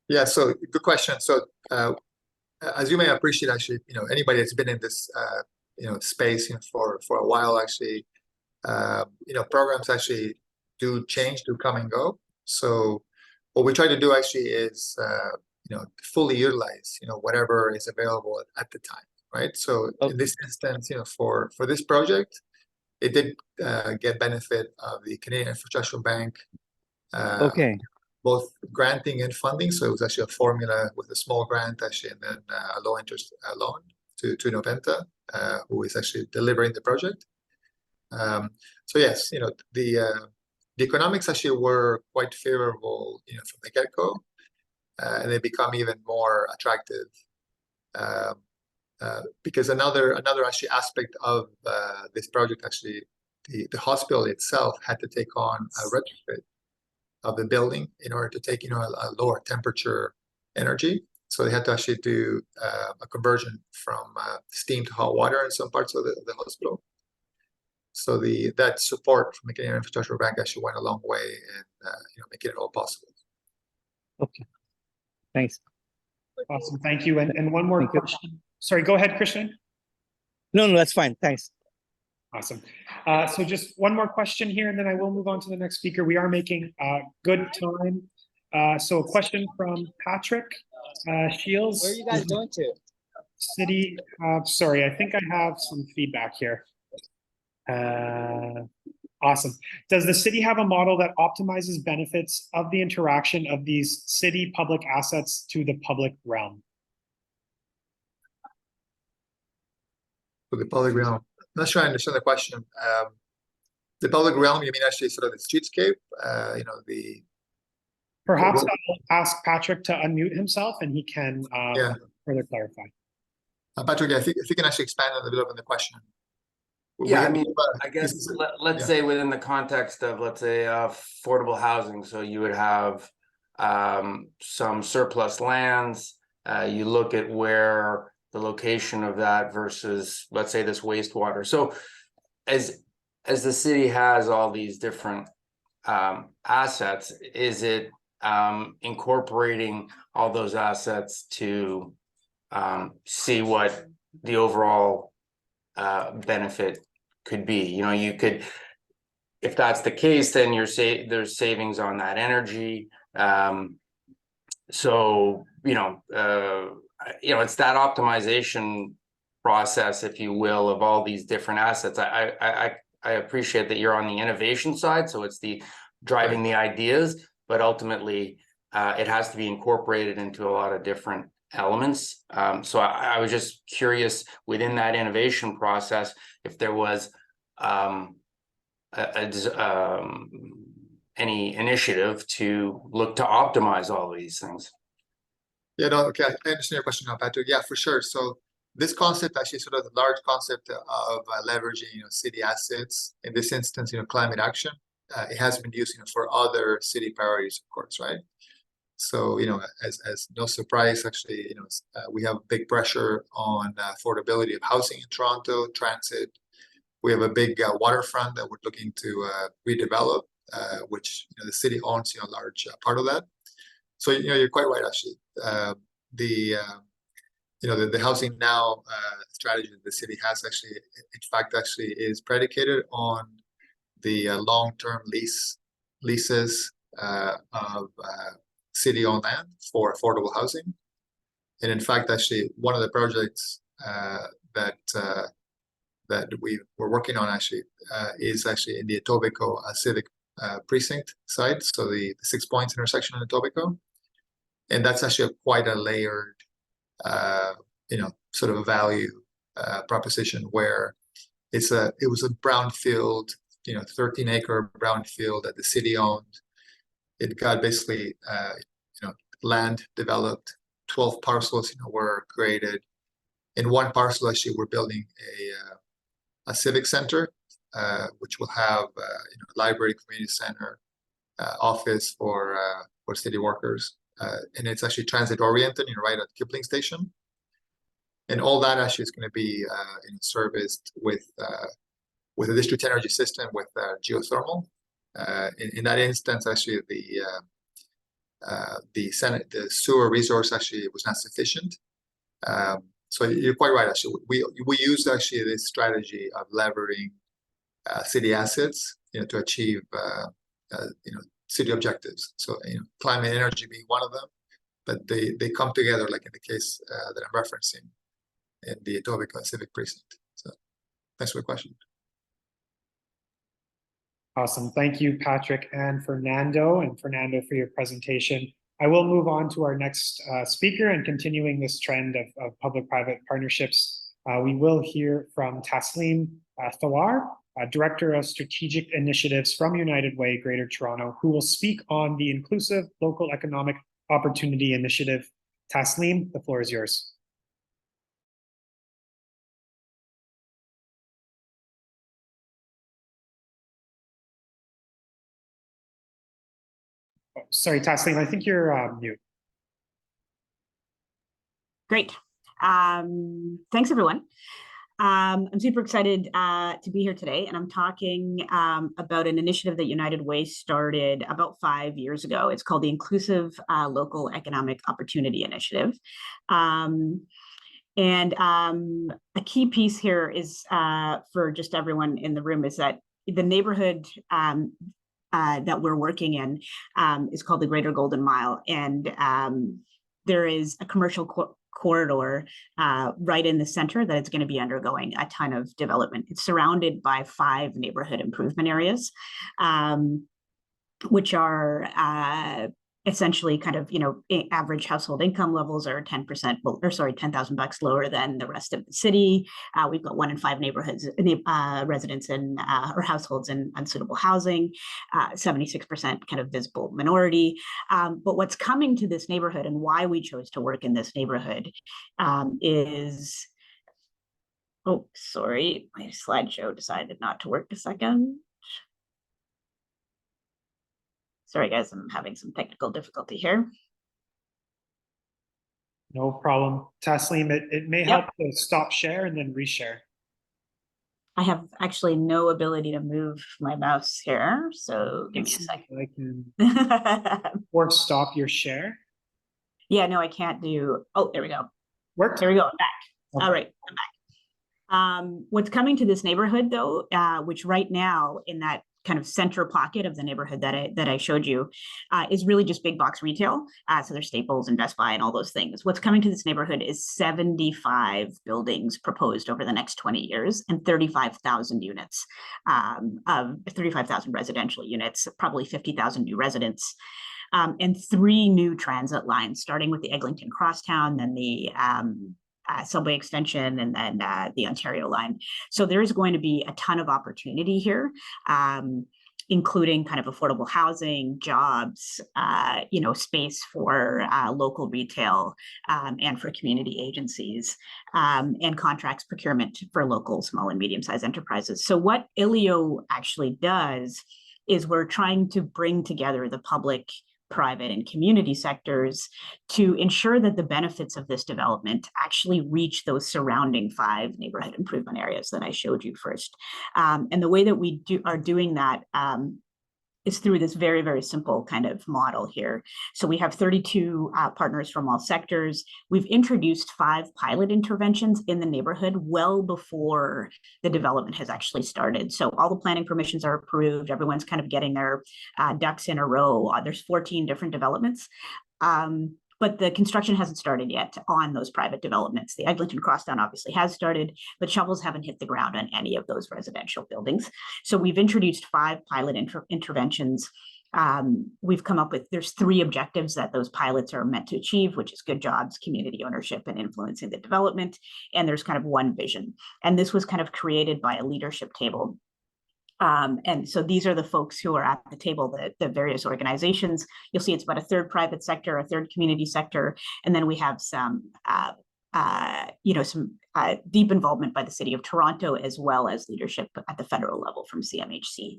Yeah. So good question. So as you may appreciate, actually, anybody that's been in this space for a while, actually, programs actually do change, do come and go. So what we try to do actually is fully utilize whatever is available at the time, right? So in this instance, for this project, it did get benefit of the Canadian Infrastructure Bank, both granting and funding. So it was actually a formula with a small grant actually, and then a low interest loan. to Noventa, who is actually delivering the project. So yes, the economics actually were quite favorable, from the get-go, and they become even more attractive because another actually aspect of this project, actually, the hospital itself had to take on a retrofit of the building in order to take a lower temperature energy. So they had to actually do a conversion from steam to hot water in some parts of the hospital. So that support from the Canadian Infrastructure Bank actually went a long way in making it all possible. Okay, thanks. Awesome, thank you. And one more question. Sorry, go ahead, Christian. No, that's fine. Thanks. Awesome. So just one more question here, and then I will move on to the next speaker. We are making good time. So a question from Patrick Shields. Where are you guys going to? City. Sorry, I think I have some feedback here. Awesome. Does the city have a model that optimizes benefits of the interaction of these city public assets to the public realm? For the public realm, I'm not sure I understand the question. The public realm, you mean actually sort of the streetscape? Perhaps I'll ask Patrick to unmute himself and he can further clarify. Patrick, I think if you can actually expand a little bit on the question. Yeah, I mean, I guess let's say within the context of, let's say, affordable housing. So you would have some surplus lands. You look at where the location of that versus, let's say, this wastewater. So as the city has all these different assets, is it incorporating all those assets to see what the overall benefit could be? You could, if that's the case, then there's savings on that energy. So it's that optimization process, if you will, of all these different assets. I appreciate that you're on the innovation side, so it's the driving the ideas, but ultimately it has to be incorporated into a lot of different elements. So I was just curious within that innovation process if there was any initiative to look to optimize all of these things. Yeah, no, okay, I understand your question now, Patrick. Yeah, for sure. So this concept actually sort of the large concept of leveraging city assets, in this instance climate action, it has been used for other city priorities, of course, right? So as no surprise, actually we have big pressure on affordability of housing in Toronto, transit. We have a big waterfront that we're looking to redevelop, which the city owns a large part of that. So you're quite right, actually. The housing now strategy that the city has actually, in fact, actually is predicated on the long-term leases of city-owned land for affordable housing. And in fact, actually, one of the projects that we're working on actually is actually in the Etobicoke civic precinct site, so the 6 Points intersection in Etobicoke. And that's actually quite a layered, sort of a value proposition where it was a brownfield, 13-acre brownfield that the city owned. It got basically, land developed. 12 parcels, were created. In one parcel, actually, we're building a civic center, which will have, library, community center, office for city workers. And it's actually transit oriented, right at Kipling Station. And all that actually is going to be serviced with a district energy system with geothermal. In that instance, actually, the sewer resource actually was not sufficient. So you're quite right. Actually, we use actually this strategy of leveraging city assets, to achieve city objectives. So climate energy being one of them, but they come together, like in the case that I'm referencing in the Etobicoke civic precinct. So thanks for the question. Awesome. Thank you, Patrick and Fernando for your presentation. I will move on to our next speaker and continuing this trend of public-private partnerships. We will hear from Taslim Thawar, Director of Strategic Initiatives from United Way Greater Toronto, who will speak on the Inclusive Local Economic Opportunity Initiative. Taslim, the floor is yours. Oh, sorry, Taslim, I think you're mute. Great. Thanks, everyone. I'm super excited to be here today, and I'm talking about an initiative that United Way started about 5 years ago. It's called the Inclusive Local Economic Opportunity Initiative. A key piece here is for just everyone in the room is that the neighborhood that we're working in is called the Greater Golden Mile, and there is a commercial corridor right in the center that it's going to be undergoing a ton of development. It's surrounded by 5 neighborhood improvement areas, which are essentially kind of, average household income levels are 10%, or sorry, $10,000 lower than the rest of the city. We've got 1 in 5 neighborhoods, residents in or households in unsuitable housing, 76% kind of visible minority. But what's coming to this neighborhood and why we chose to work in this neighborhood is, oh, sorry, my slideshow decided not to work a second. Sorry, guys, I'm having some technical difficulty here. No problem. Taslim, it may help to stop share and then reshare. I have actually no ability to move my mouse here, so give me a second. I can or stop your share. Yeah, no, I can't do. Oh, there we go. Worked. There we go. I'm back. Okay. All right, I'm back. What's coming to this neighborhood, though, which right now in that kind of center pocket of the neighborhood that I showed you, is really just big box retail. So there's Staples and Best Buy and all those things. What's coming to this neighborhood is 75 buildings proposed over the next 20 years and 35,000 units, of 35,000 residential units, probably 50,000 new residents. And 3 new transit lines, starting with the Eglinton Crosstown, then the subway extension, and then the Ontario line. So there is going to be a ton of opportunity here, including kind of affordable housing, jobs, space for local retail, and for community agencies, and contracts procurement for local small and medium-sized enterprises. So what ILEO actually does is we're trying to bring together the public, private, and community sectors to ensure that the benefits of this development actually reach those surrounding 5 neighborhood improvement areas that I showed you first. And the way that we are doing that is through this very, very simple kind of model here. So we have 32 partners from all sectors. We've introduced 5 pilot interventions in the neighborhood well before the development has actually started. So all the planning permissions are approved. Everyone's kind of getting their ducks in a row. There's 14 different developments. But the construction hasn't started yet on those private developments. The Eglinton Crosstown obviously has started, but shovels haven't hit the ground on any of those residential buildings. So we've introduced 5 pilot interventions. We've come up with, there's 3 objectives that those pilots are meant to achieve, which is good jobs, community ownership, and influencing the development. And there's kind of one vision. And this was kind of created by a leadership table. And so these are the folks who are at the table, the various organizations. You'll see it's about a third private sector, a third community sector, and then we have some deep involvement by the City of Toronto, as well as leadership at the federal level from CMHC.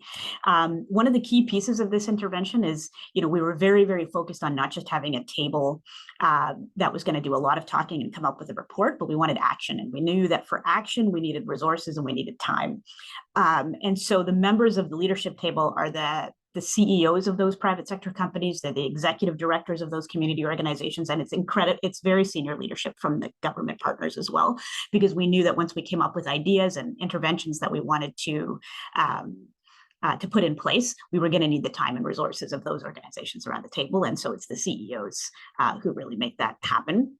One of the key pieces of this intervention is, we were very, very focused on not just having a table that was going to do a lot of talking and come up with a report, but we wanted action. And we knew that for action, we needed resources and we needed time. And so the members of the leadership table are the CEOs of those private sector companies. They're the executive directors of those community organizations. And it's very senior leadership from the government partners as well, because we knew that once we came up with ideas and interventions that we wanted to put in place, we were going to need the time and resources of those organizations around the table. And so it's the CEOs who really make that happen.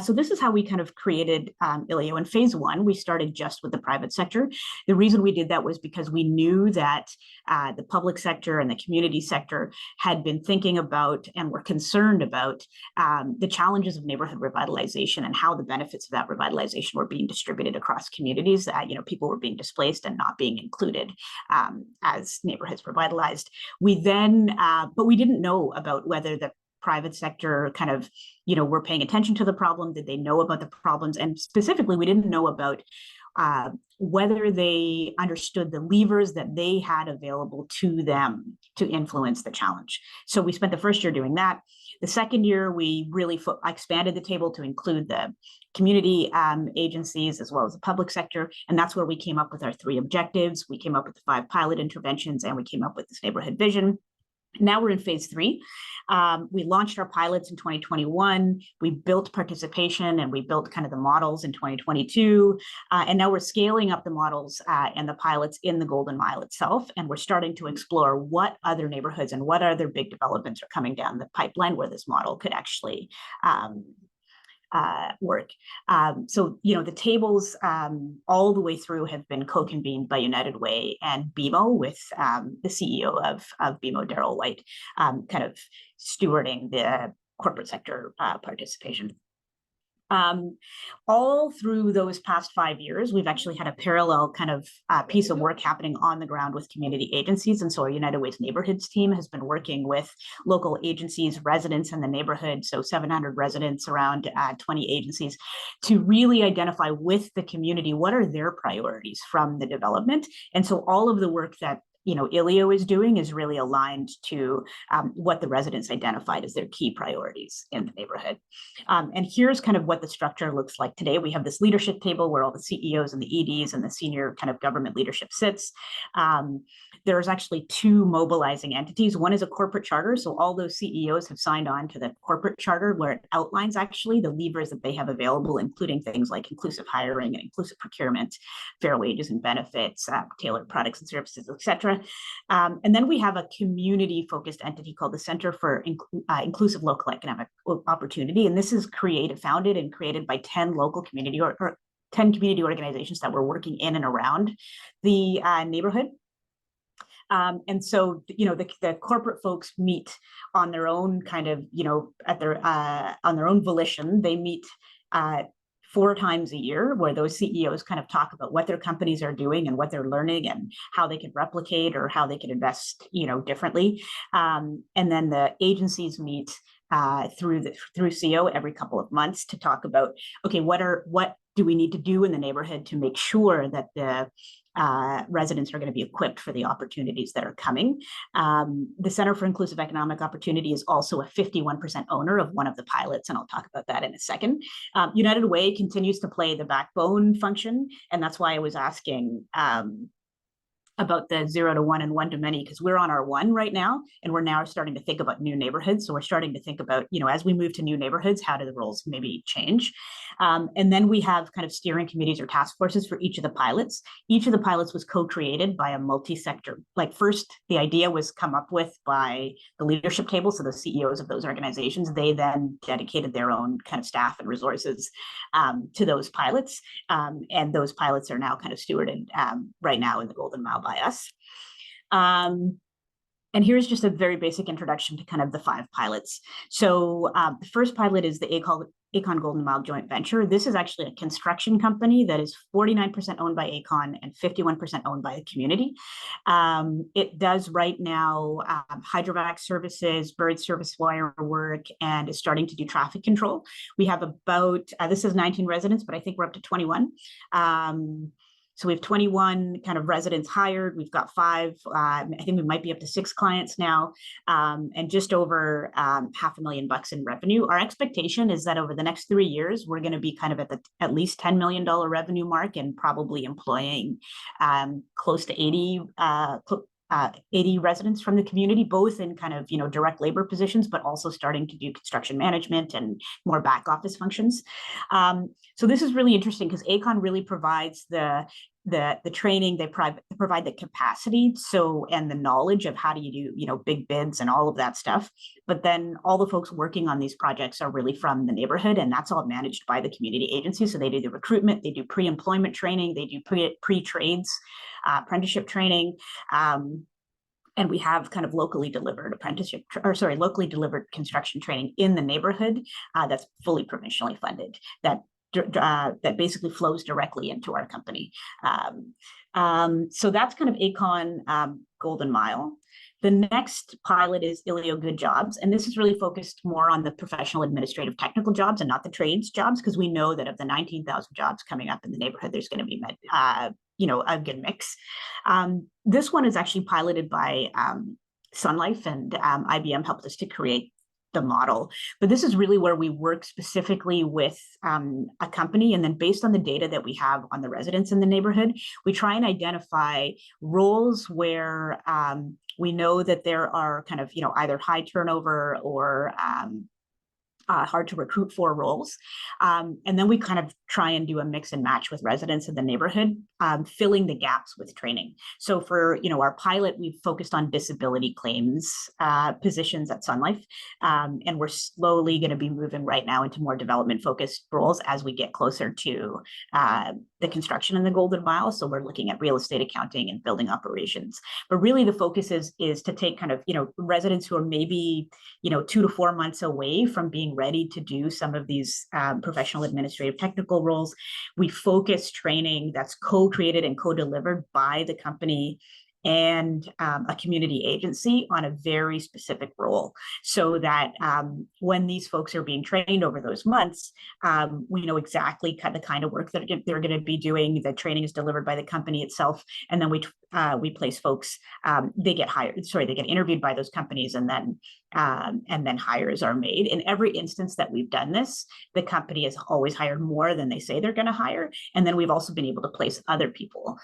So this is how we kind of created Ilio. In phase one, we started just with the private sector. The reason we did that was because we knew that the public sector and the community sector had been thinking about and were concerned about the challenges of neighborhood revitalization and how the benefits of that revitalization were being distributed across communities. People were being displaced and not being included as neighborhoods revitalized. We then, but we didn't know about whether the private sector kind of, were paying attention to the problem. Did they know about the problems? And specifically, we didn't know about whether they understood the levers that they had available to them to influence the challenge. So we spent the first year doing that. The second year, we really expanded the table to include the community agencies as well as the public sector. And that's where we came up with our 3 objectives. We came up with the 5 pilot interventions, and we came up with this neighborhood vision. Now we're in phase 3. We launched our pilots in 2021. We built participation and we built kind of the models in 2022. And now we're scaling up the models and the pilots in the Golden Mile itself. And we're starting to explore what other neighborhoods and what other big developments are coming down the pipeline where this model could actually work. So, the tables all the way through have been co-convened by United Way and BMO, with the CEO of BMO, Daryl White, kind of stewarding the corporate sector participation. All through those past 5 years, we've actually had a parallel kind of piece of work happening on the ground with community agencies. And so our United Way's Neighborhoods team has been working with local agencies, residents in the neighborhood, so 700 residents, around 20 agencies, to really identify with the community what are their priorities from the development. And so all of the work that Ilio is doing is really aligned to what the residents identified as their key priorities in the neighborhood. And here's kind of what the structure looks like today. We have this leadership table where all the CEOs and the EDs and the senior kind of government leadership sits. There's actually 2 mobilizing entities. One is a corporate charter. So all those CEOs have signed on to the corporate charter, where it outlines actually the levers that they have available, including things like inclusive hiring and inclusive procurement, fair wages and benefits, tailored products and services, et cetera. And then we have a community-focused entity called the Center for Inclusive Local Economic Opportunity. And this is founded and created by 10 local community or 10 community organizations that were working in and around the neighborhood. And so, the corporate folks meet on their own kind of, on their own volition. They meet 4 times a year, where those CEOs kind of talk about what their companies are doing and what they're learning and how they could replicate or how they could invest, differently. And then the agencies meet through CEO every couple of months to talk about, okay, what do we need to do in the neighborhood to make sure that the residents are going to be equipped for the opportunities that are coming. The Center for Inclusive Economic Opportunity is also a 51% owner of one of the pilots, and I'll talk about that in a second. United Way continues to play the backbone function, and that's why I was asking about the 0 to 1 and 1 to many, because we're on our 1 right now, and we're now starting to think about new neighborhoods. So we're starting to think about, as we move to new neighborhoods, how do the roles maybe change? And then we have kind of steering committees or task forces for each of the pilots. Each of the pilots was co-created by a multi-sector. Like, first, the idea was come up with by the leadership table, so the CEOs of those organizations. They then dedicated their own kind of staff and resources to those pilots. And those pilots are now kind of stewarded right now in the Golden Mile by us. And here's just a very basic introduction to kind of the 5 pilots. So the first pilot is the Aecon Golden Mile joint venture. This is actually a construction company that is 49% owned by Aecon and 51% owned by the community. It does right now hydrovac services, buried service wire work, and is starting to do traffic control. We have about, this is 19 residents, but I think we're up to 21. So we have 21 kind of residents hired. We've got 5, I think we might be up to 6 clients now, and just over $500,000 in revenue. Our expectation is that over the next 3 years, we're going to be kind of at least $10 million revenue mark, and probably employing close to 80 residents from the community, both in kind of, direct labor positions, but also starting to do construction management and more back office functions. So this is really interesting because Aecon really provides the the training, they provide the capacity, and the knowledge of how do you do, big bids and all of that stuff. But then all the folks working on these projects are really from the neighborhood, and that's all managed by the community agency. So they do the recruitment, they do pre-employment training, they do pre-trades, apprenticeship training. And we have kind of locally delivered locally delivered construction training in the neighborhood that's fully provincially funded, that basically flows directly into our company. So that's kind of ACON Golden Mile. The next pilot is ILEO Good Jobs, and this is really focused more on the professional, administrative, technical jobs and not the trades jobs, because we know that of the 19,000 jobs coming up in the neighborhood, there's going to be a good mix. This one is actually piloted by Sun Life, and IBM helped us to create the model. But this is really where we work specifically with a company, and then based on the data that we have on the residents in the neighborhood, we try and identify roles where we know that there are kind of either high turnover or hard to recruit for roles. And then we kind of try and do a mix and match with residents in the neighborhood, filling the gaps with training. So for our pilot, we've focused on disability claims positions at Sun Life. And we're slowly going to be moving right now into more development focused roles as we get closer to the construction in the Golden Mile. So we're looking at real estate accounting and building operations. But really the focus is to take kind of, residents who are maybe, 2 to 4 months away from being ready to do some of these professional, administrative, technical roles. We focus training that's co-created and co-delivered by the company and a community agency on a very specific role, so that when these folks are being trained over those months, we know exactly the kind of work that they're going to be doing. The training is delivered by the company itself, and then we place folks. They get interviewed by those companies, and then hires are made. In every instance that we've done this, the company has always hired more than they say they're going to hire, and then we've also been able to place other people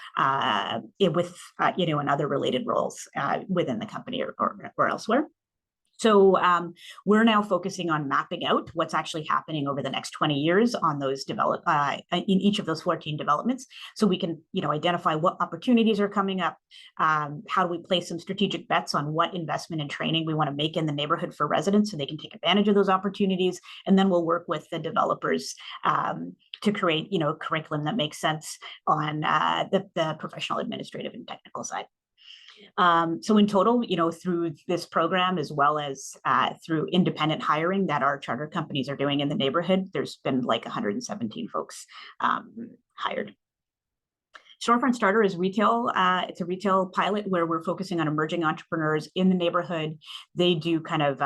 with in other related roles within the company or elsewhere. So we're now focusing on mapping out what's actually happening over the next 20 years on those in each of those 14 developments, so we can identify what opportunities are coming up, how do we place some strategic bets on what investment and training we want to make in the neighborhood for residents so they can take advantage of those opportunities, and then we'll work with the developers to create a curriculum that makes sense on the professional, administrative, and technical side. So in total, through this program, as well as through independent hiring that our charter companies are doing in the neighborhood, there's been like 117 folks hired. Storefront Starter is retail. It's a retail pilot where we're focusing on emerging entrepreneurs in the neighborhood. They do kind of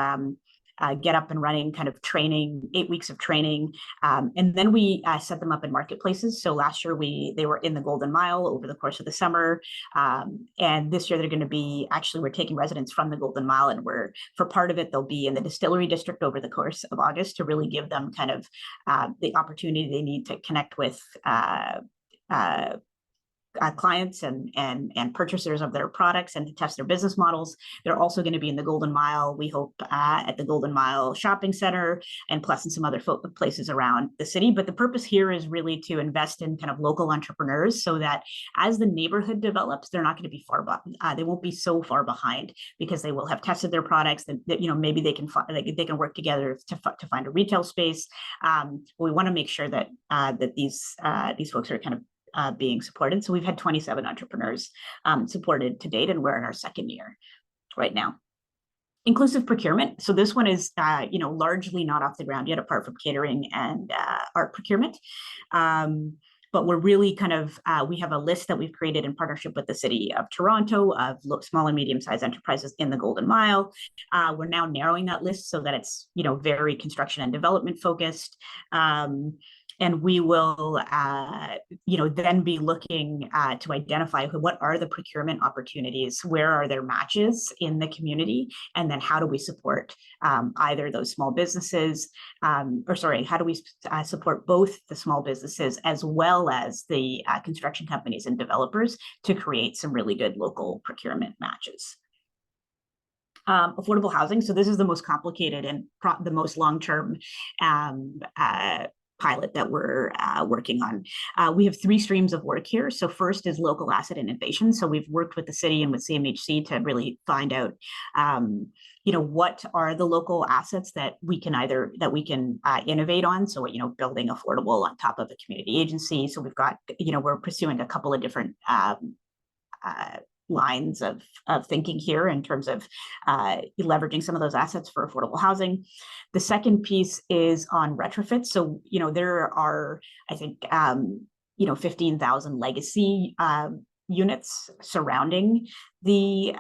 get up and running kind of training, 8 weeks of training. And then we set them up in marketplaces. So last year they were in the Golden Mile over the course of the summer. And this year they're going to be, we're taking residents from the Golden Mile, and for part of it, they'll be in the Distillery District over the course of August to really give them kind of the opportunity they need to connect with clients and purchasers of their products and to test their business models. They're also going to be in the Golden Mile, we hope, at the Golden Mile Shopping Center, and plus in some other places around the city. But the purpose here is really to invest in kind of local entrepreneurs, so that as the neighborhood develops, they're not going to be they won't be so far behind, because they will have tested their products. That maybe they can work together to find a retail space. We want to make sure that these folks are kind of being supported. So we've had 27 entrepreneurs supported to date, and we're in our second year right now. Inclusive procurement. So this one is, largely not off the ground yet, apart from catering and art procurement. But we're really kind of, we have a list that we've created in partnership with the City of Toronto of small and medium-sized enterprises in the Golden Mile. We're now narrowing that list so that it's, very construction and development focused. And we will, then be looking to identify what are the procurement opportunities, where are there matches in the community, and then how do we support either those small businesses, how do we support both the small businesses as well as the construction companies and developers to create some really good local procurement matches. Affordable housing. So this is the most complicated and the most long-term pilot that we're working on. We have 3 streams of work here. So first is local asset innovation. So we've worked with the city and with CMHC to really find out, what are the local assets that we can innovate on. So, building affordable on top of a community agency. So we've got, we're pursuing a couple of different lines of thinking here in terms of leveraging some of those assets for affordable housing. The second piece is on retrofits. So, there are, I think, 15,000 legacy units surrounding the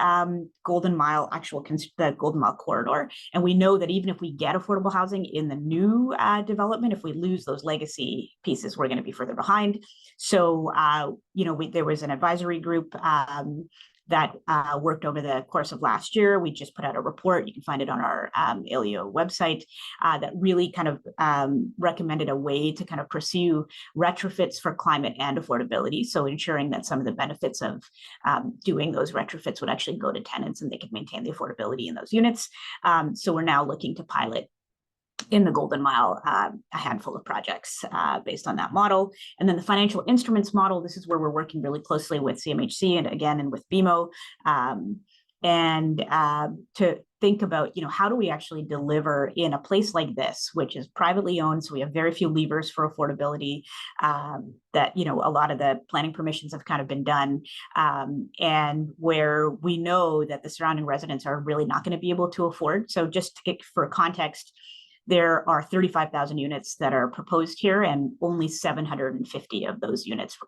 Golden Mile, the Golden Mile corridor. And we know that even if we get affordable housing in the new development, if we lose those legacy pieces, we're going to be further behind. So, there was an advisory group that worked over the course of last year. We just put out a report. You can find it on our ALEO website that really kind of recommended a way to kind of pursue retrofits for climate and affordability. So ensuring that some of the benefits of doing those retrofits would actually go to tenants and they could maintain the affordability in those units. So we're now looking to pilot in the Golden Mile, a handful of projects based on that model. And then the financial instruments model, this is where we're working really closely with CMHC and with BMO, to think about, how do we actually deliver in a place like this, which is privately owned. So we have very few levers for affordability, that, a lot of the planning permissions have kind of been done, and where we know that the surrounding residents are really not going to be able to afford. So just for context, there are 35,000 units that are proposed here, and only 750 of those units,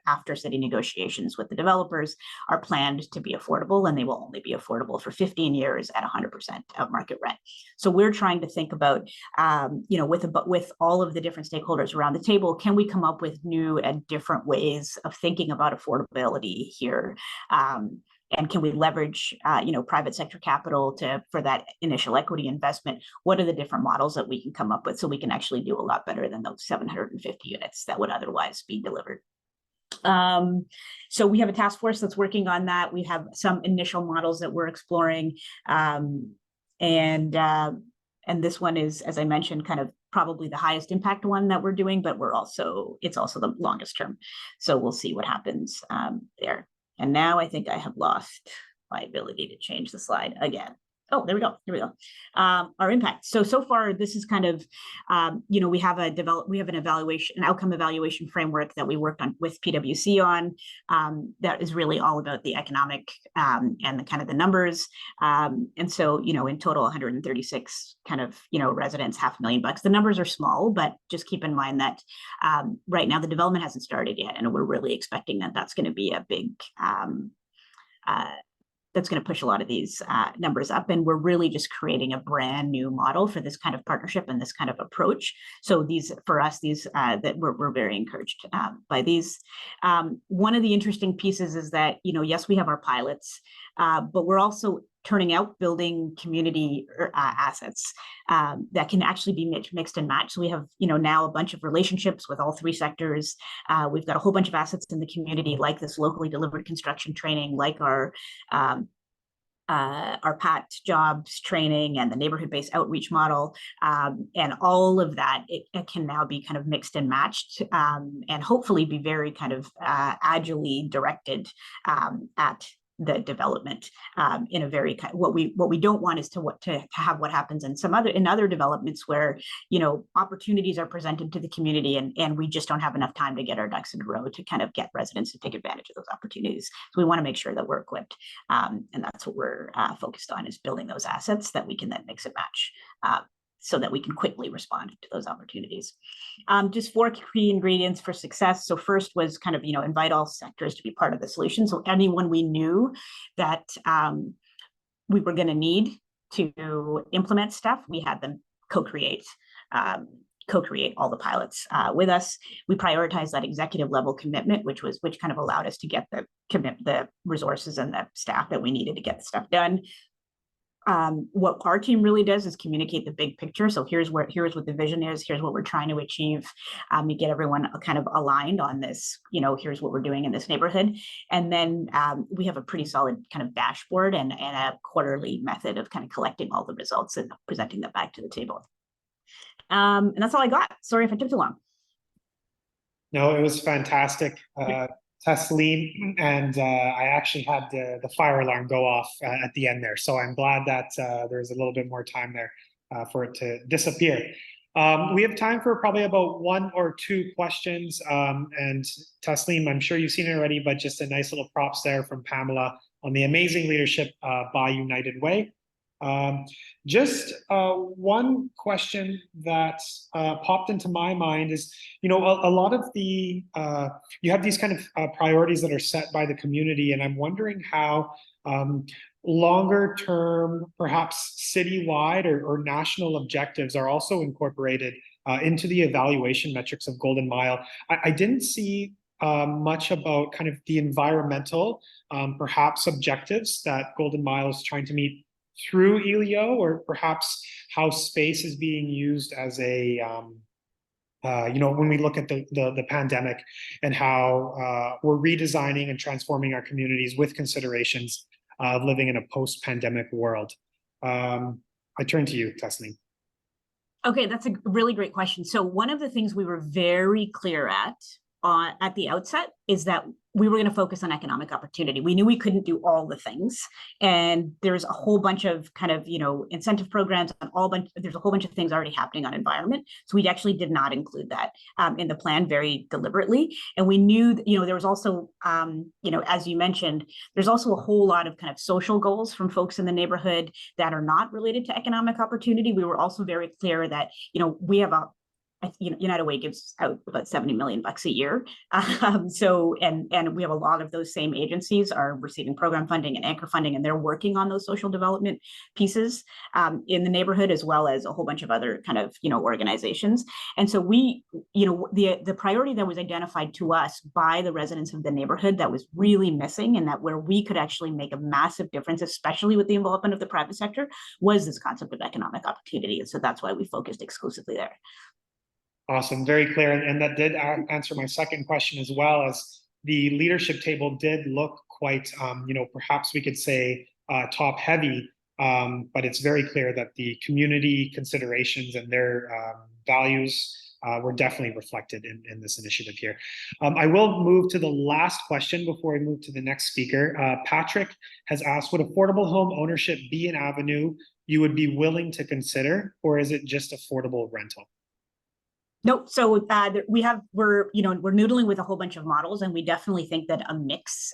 after city negotiations with the developers, are planned to be affordable, and they will only be affordable for 15 years at 100% of market rent. So we're trying to think about, with all of the different stakeholders around the table, can we come up with new and different ways of thinking about affordability here? And can we leverage, private sector capital for that initial equity investment? What are the different models that we can come up with so we can actually do a lot better than those 750 units that would otherwise be delivered? So we have a task force that's working on that. We have some initial models that we're exploring, and this one is, as I mentioned, kind of probably the highest impact one that we're doing, but it's also the longest term. So we'll see what happens there. And now I think I have lost my ability to change the slide again. Oh, there we go. Here we go. Our impact. So far, this is kind of, we have an outcome evaluation framework that we worked on with PwC on, that is really all about the economic and the kind of the numbers. And so, in total, 136 kind of, residents, $500,000. The numbers are small, but just keep in mind that right now the development hasn't started yet, and we're really expecting that that's going to be a big that's going to push a lot of these numbers up. And we're really just creating a brand new model for this kind of partnership and this kind of approach. So that we're very encouraged by these. One of the interesting pieces is that, yes, we have our pilots, but we're also turning out building community assets that can actually be mixed and matched. So we have, now a bunch of relationships with all 3 sectors. We've got a whole bunch of assets in the community, like this locally delivered construction training, like our PAT jobs training and the neighborhood-based outreach model, and all of that, it can now be kind of mixed and matched, and hopefully be very kind of agilely directed at the development in a very what we don't want is to have what happens in other developments where opportunities are presented to the community and we just don't have enough time to get our ducks in a row to kind of get residents to take advantage of those opportunities. So we want to make sure that we're equipped, and that's what we're focused on, is building those assets that we can then mix and match, so that we can quickly respond to those opportunities. Just 4 key ingredients for success. So first was kind of, invite all sectors to be part of the solution. So anyone we knew that we were going to need to implement stuff, we had them co-create all the pilots with us. We prioritized that executive level commitment, which kind of allowed us to get the resources and the staff that we needed to get the stuff done. What our team really does is communicate the big picture. So here's what the vision is. Here's what we're trying to achieve. We get everyone kind of aligned on this. Here's what we're doing in this neighborhood, and then we have a pretty solid kind of dashboard and a quarterly method of kind of collecting all the results and presenting them back to the table. And that's all I got. Sorry if I took too long. No, it was fantastic, Taslim, and I actually had the fire alarm go off at the end there. So I'm glad that there's a little bit more time there for it to disappear. We have time for probably about 1 or 2 questions. And Taslim, I'm sure you've seen it already, but just a nice little props there from Pamela on the amazing leadership by United Way. Just one question that popped into my mind is, you know, a lot of the, you have these kind of priorities that are set by the community, and I'm wondering how longer term, perhaps citywide or national objectives are also incorporated into the evaluation metrics of Golden Mile. I didn't see much about kind of the environmental, perhaps objectives that Golden Mile is trying to meet through ELIO, or perhaps how space is being used as a, you know, when we look at the pandemic and how we're redesigning and transforming our communities with considerations of living in a post-pandemic world. I turn to you, Tasneem. Okay, that's a really great question. So one of the things we were very clear at the outset is that we were going to focus on economic opportunity. We knew we couldn't do all the things, and there's a whole bunch of kind of, you know, incentive programs and there's a whole bunch of things already happening on environment. So we actually did not include that in the plan very deliberately. And we knew, you know, there was also, you know, as you mentioned, there's also a whole lot of kind of social goals from folks in the neighborhood that are not related to economic opportunity. We were also very clear that, you know, we have United Way gives out about $70 million a year. So we have a lot of those same agencies are receiving program funding and anchor funding, and they're working on those social development pieces in the neighborhood, as well as a whole bunch of other kind of, you know, organizations. And so we, you know, the priority that was identified to us by the residents of the neighborhood that was really missing, and that where we could actually make a massive difference, especially with the involvement of the private sector, was this concept of economic opportunity. And so that's why we focused exclusively there. Awesome, very clear. And that did answer my second question as well, as the leadership table did look quite, you know, perhaps we could say top heavy, but it's very clear that the community considerations and their values were definitely reflected in this initiative here. I will move to the last question before we move to the next speaker. Patrick has asked, would affordable home ownership be an avenue you would be willing to consider, or is it just affordable rental? Nope. So we're noodling with a whole bunch of models, and we definitely think that a mix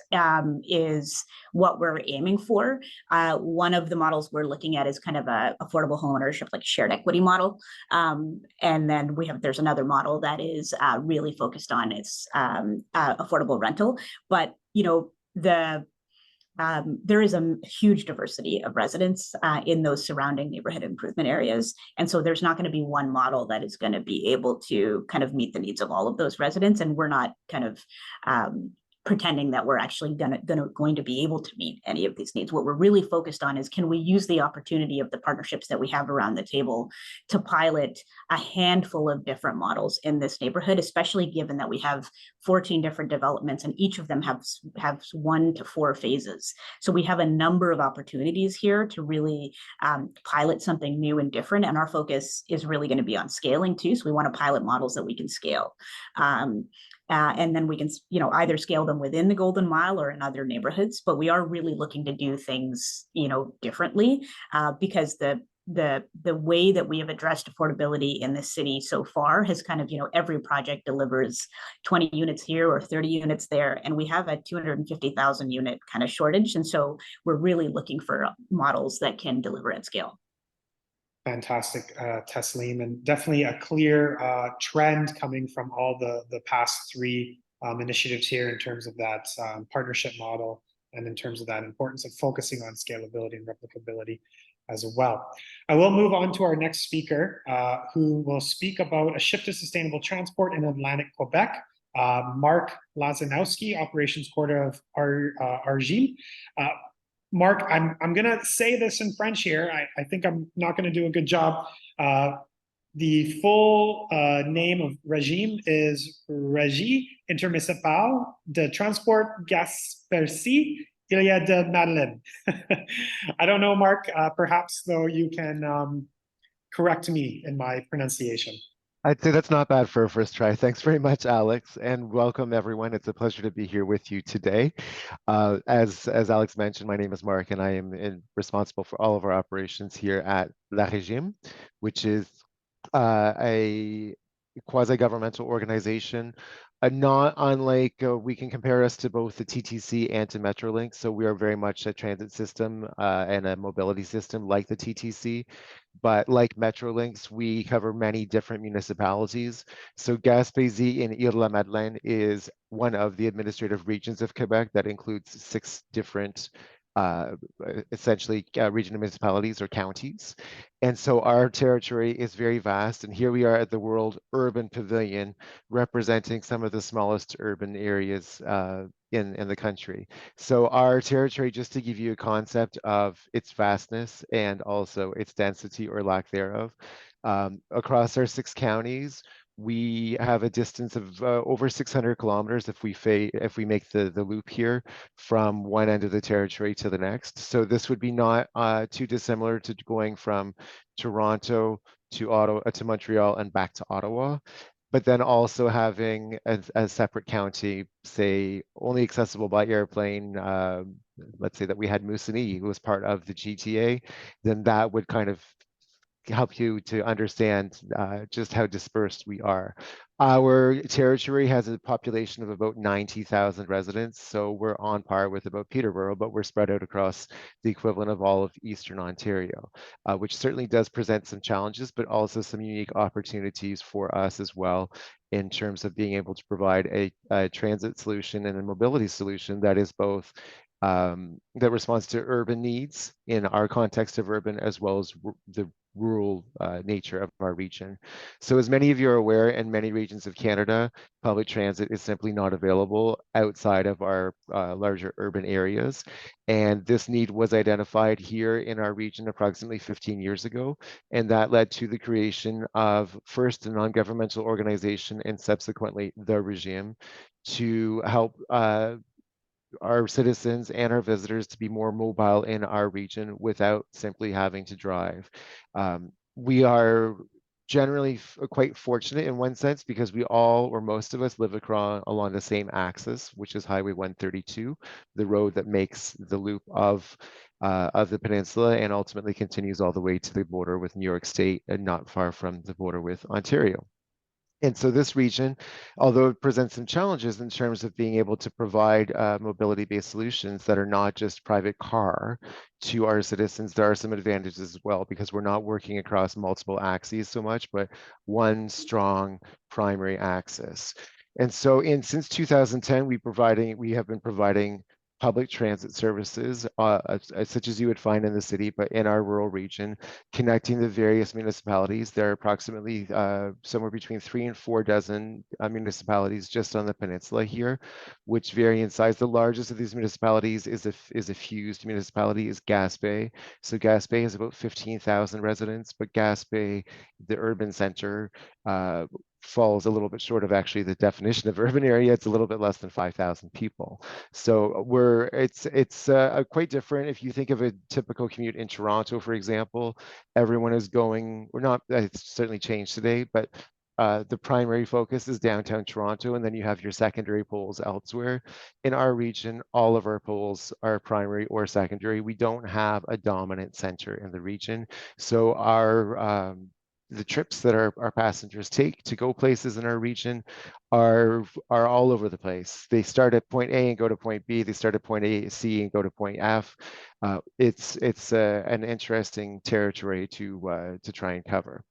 is what we're aiming for. One of the models we're looking at is kind of a affordable home ownership, like shared equity model, and then there's another model that is really focused on its affordable rental. But you know, there is a huge diversity of residents in those surrounding neighborhood improvement areas. And so there's not going to be one model that is going to be able to kind of meet the needs of all of those residents. And we're not kind of pretending that we're actually going to be able to meet any of these needs. What we're really focused on is, can we use the opportunity of the partnerships that we have around the table to pilot a handful of different models in this neighborhood, especially given that we have 14 different developments and each of them have 1 to 4 phases. So we have a number of opportunities here to really pilot something new and different. And our focus is really going to be on scaling too. So we want to pilot models that we can scale. And then we can, you know, either scale them within the Golden Mile or in other neighborhoods. But we are really looking to do things, you know, differently because the way that we have addressed affordability in the city so far has kind of, you know, every project delivers 20 units here or 30 units there, and we have a 250,000 unit kind of shortage. And so we're really looking for models that can deliver at scale. Fantastic, Taslim, and definitely a clear trend coming from all the past 3 initiatives here in terms of that partnership model, and in terms of that importance of focusing on scalability and replicability as well. I will move on to our next speaker, who will speak about a shift to sustainable transport in Atlantic Quebec. Mark Lazanowski, Operations Coordinator of ARGIM. Mark, I'm going to say this in French here. I think I'm not going to do a good job. The full name of Regime is Régie Intermunicipale de Transport Gaspésie Île de Madeleine. I don't know, Mark. Perhaps, though, you can correct me in my pronunciation. I'd say that's not bad for a first try. Thanks very much, Alex, and welcome everyone. It's a pleasure to be here with you today. As Alex mentioned, my name is Mark, and I am responsible for all of our operations here at La Regime, which is a quasi-governmental organization. Not unlike, we can compare us to both the TTC and to Metrolink. So we are very much a transit system and a mobility system like the TTC. But like Metrolinx, we cover many different municipalities. So Gaspésie and Île-la-Madeleine is one of the administrative regions of Quebec that includes 6 different essentially regional municipalities or counties. And so our territory is very vast. And here we are at the World Urban Pavilion, representing some of the smallest urban areas in the country. So our territory, just to give you a concept of its vastness and also its density or lack thereof, across our 6 counties, we have a distance of over 600 kilometers if we make the loop here from one end of the territory to the next. So this would be not too dissimilar to going from Toronto to Ottawa to Montreal and back to Ottawa, but then also having a separate county, say only accessible by airplane. Let's say that we had Moosonee, who was part of the GTA, then that would kind of help you to understand just how dispersed we are. Our territory has a population of about 90,000 residents, so we're on par with about Peterborough, but we're spread out across the equivalent of all of Eastern Ontario, which certainly does present some challenges, but also some unique opportunities for us as well in terms of being able to provide a transit solution and a mobility solution that is both that responds to urban needs in our context of urban, as well as the rural nature of our region. So as many of you are aware, in many regions of Canada, public transit is simply not available outside of our larger urban areas. And this need was identified here in our region approximately 15 years ago. And that led to the creation of first a non-governmental organization and subsequently the regime to help our citizens and our visitors to be more mobile in our region without simply having to drive. We are generally quite fortunate in one sense because we all, or most of us, live along the same axis, which is Highway 132, the road that makes the loop of the peninsula and ultimately continues all the way to the border with New York State and not far from the border with Ontario. And so this region, although it presents some challenges in terms of being able to provide mobility-based solutions that are not just private car to our citizens, there are some advantages as well because we're not working across multiple axes so much, but one strong primary axis. And so since 2010, we have been providing public transit services, such as you would find in the city, but in our rural region, connecting the various municipalities. There are approximately somewhere between 3 and 4 dozen municipalities just on the peninsula here, which vary in size. The largest of these municipalities is a fused municipality, is Gaspé. So Gaspé has about 15,000 residents, but Gaspé, the urban center, falls a little bit short of actually the definition of urban area. It's a little bit less than 5,000 people. So it's quite different. If you think of a typical commute in Toronto, for example, everyone is going, or not, it's certainly changed today, but the primary focus is downtown Toronto, and then you have your secondary poles elsewhere. In our region, all of our poles are primary or secondary. We don't have a dominant center in the region. So the trips that our passengers take to go places in our region are all over the place. They start at point A and go to point B. They start at point C and go to point F. It's an interesting territory to try and cover.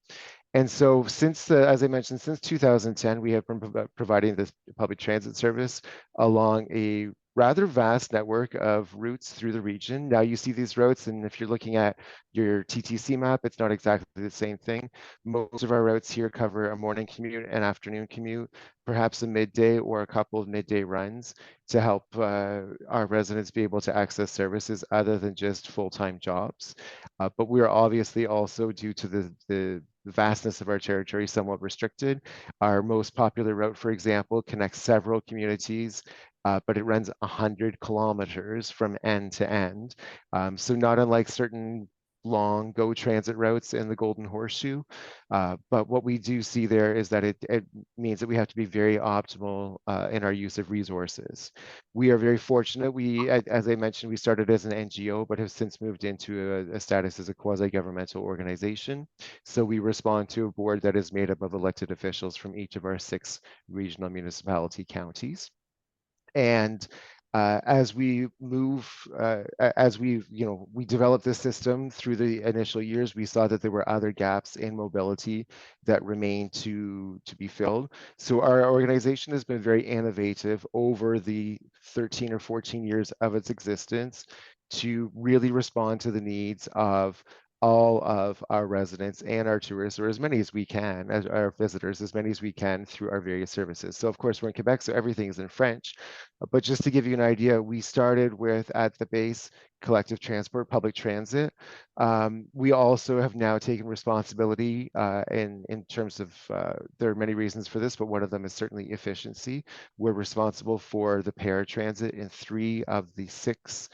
And so as I mentioned, since 2010, we have been providing this public transit service along a rather vast network of routes through the region. Now you see these routes, and if you're looking at your TTC map, it's not exactly the same thing. Most of our routes here cover a morning commute, an afternoon commute, perhaps a midday or a couple of midday runs to help our residents be able to access services other than just full-time jobs. But we are obviously also, due to the vastness of our territory, somewhat restricted. Our most popular route, for example, connects several communities, but it runs 100 kilometers from end to end. So not unlike certain long GO Transit routes in the Golden Horseshoe. But what we do see there is that it means that we have to be very optimal in our use of resources. We are very fortunate. As I mentioned, we started as an NGO, but have since moved into a status as a quasi-governmental organization. So we respond to a board that is made up of elected officials from each of our 6 regional municipality counties. And as we move, as we developed this system through the initial years, we saw that there were other gaps in mobility that remain to be filled. So our organization has been very innovative over the 13 or 14 years of its existence to really respond to the needs of all of our residents and our tourists, or as many as we can, as our visitors, as many as we can through our various services. So of course, we're in Quebec, so everything is in French. But just to give you an idea, we started with, at the base, collective transport, public transit. We also have now taken responsibility in terms of, there are many reasons for this, but one of them is certainly efficiency. We're responsible for the paratransit in 3 of the 6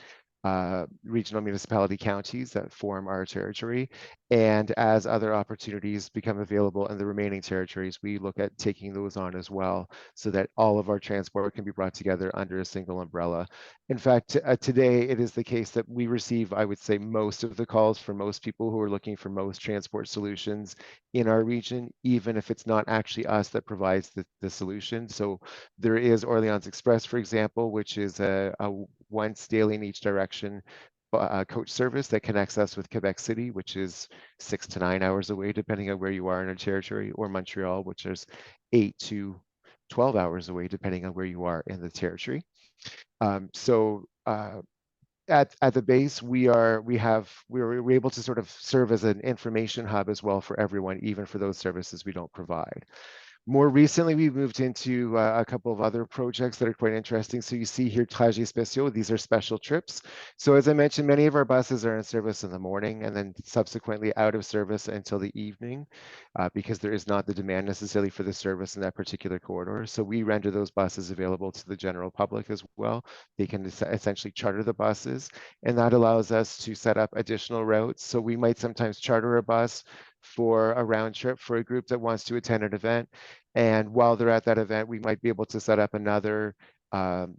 regional municipality counties that form our territory. And as other opportunities become available in the remaining territories, we look at taking those on as well, so that all of our transport can be brought together under a single umbrella. In fact, today it is the case that we receive, I would say, most of the calls from most people who are looking for most transport solutions in our region, even if it's not actually us that provides the solution. So there is Orleans Express, for example, which is a once daily in each direction coach service that connects us with Quebec City, which is 6 to 9 hours away, depending on where you are in a territory, or Montreal, which is 8 to 12 hours away, depending on where you are in the territory. At the base, we're able to sort of serve as an information hub as well for everyone, even for those services we don't provide. More recently, we've moved into a couple of other projects that are quite interesting. So you see here, trajets spéciaux, these are special trips. So as I mentioned, many of our buses are in service in the morning and then subsequently out of service until the evening because there is not the demand necessarily for the service in that particular corridor. So we render those buses available to the general public as well. They can essentially charter the buses, and that allows us to set up additional routes. So we might sometimes charter a bus for a round trip for a group that wants to attend an event. And while they're at that event, we might be able to set up another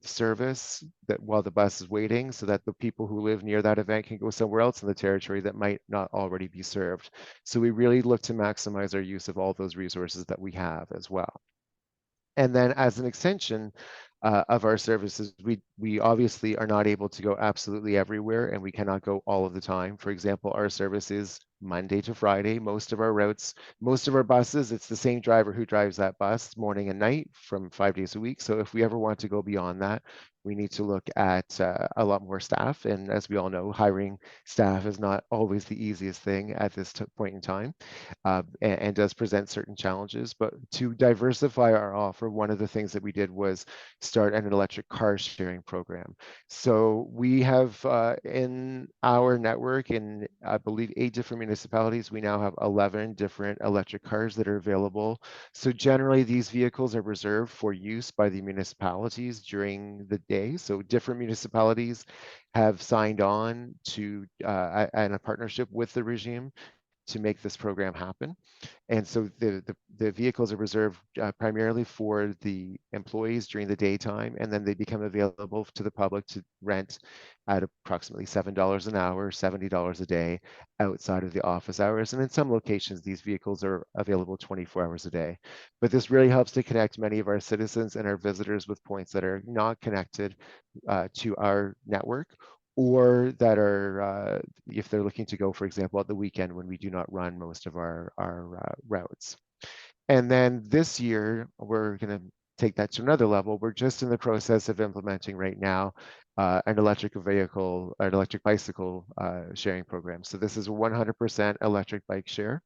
service that while the bus is waiting, so that the people who live near that event can go somewhere else in the territory that might not already be served. So we really look to maximize our use of all those resources that we have as well. And then as an extension of our services, we obviously are not able to go absolutely everywhere, and we cannot go all of the time. For example, our service is Monday to Friday. Most of our routes, most of our buses, it's the same driver who drives that bus morning and night from 5 days a week. So if we ever want to go beyond that, we need to look at a lot more staff. And as we all know, hiring staff is not always the easiest thing at this point in time and does present certain challenges. But to diversify our offer, one of the things that we did was start an electric car sharing program. So we have in our network, in I believe 8 different municipalities, we now have 11 different electric cars that are available. So generally these vehicles are reserved for use by the municipalities during the day. So different municipalities have signed on to and a partnership with the regime to make this program happen. And so the vehicles are reserved primarily for the employees during the daytime, and then they become available to the public to rent at approximately $7 an hour, $70 a day outside of the office hours. And in some locations, these vehicles are available 24 hours a day. But this really helps to connect many of our citizens and our visitors with points that are not connected to our network, or that are, if they're looking to go, for example, at the weekend when we do not run most of our routes. And then this year, we're going to take that to another level. We're just in the process of implementing right now an electric vehicle, an electric bicycle sharing program. So this is a 100% electric bike share.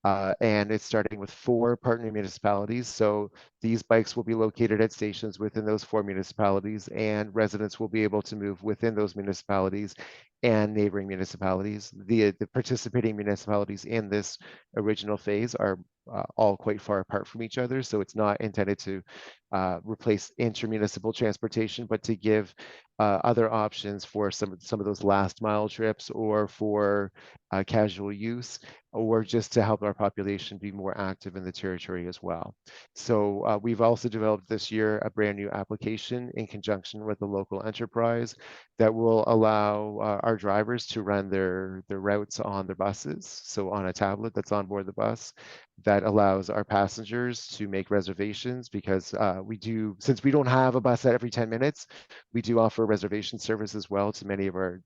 And it's starting with 4 partner municipalities. So These bikes will be located at stations within those 4 municipalities, and residents will be able to move within those municipalities and neighboring municipalities. The participating municipalities in this original phase are all quite far apart from each other, so it's not intended to replace intermunicipal transportation, but to give other options for some of those last mile trips, or for casual use, or just to help our population be more active in the territory as well. So we've also developed this year a brand new application in conjunction with a local enterprise that will allow our drivers to run their routes on their buses. So on a tablet that's on board the bus, that allows our passengers to make reservations, because since we don't have a bus at every 10 minutes, we do offer reservation service as well to many of our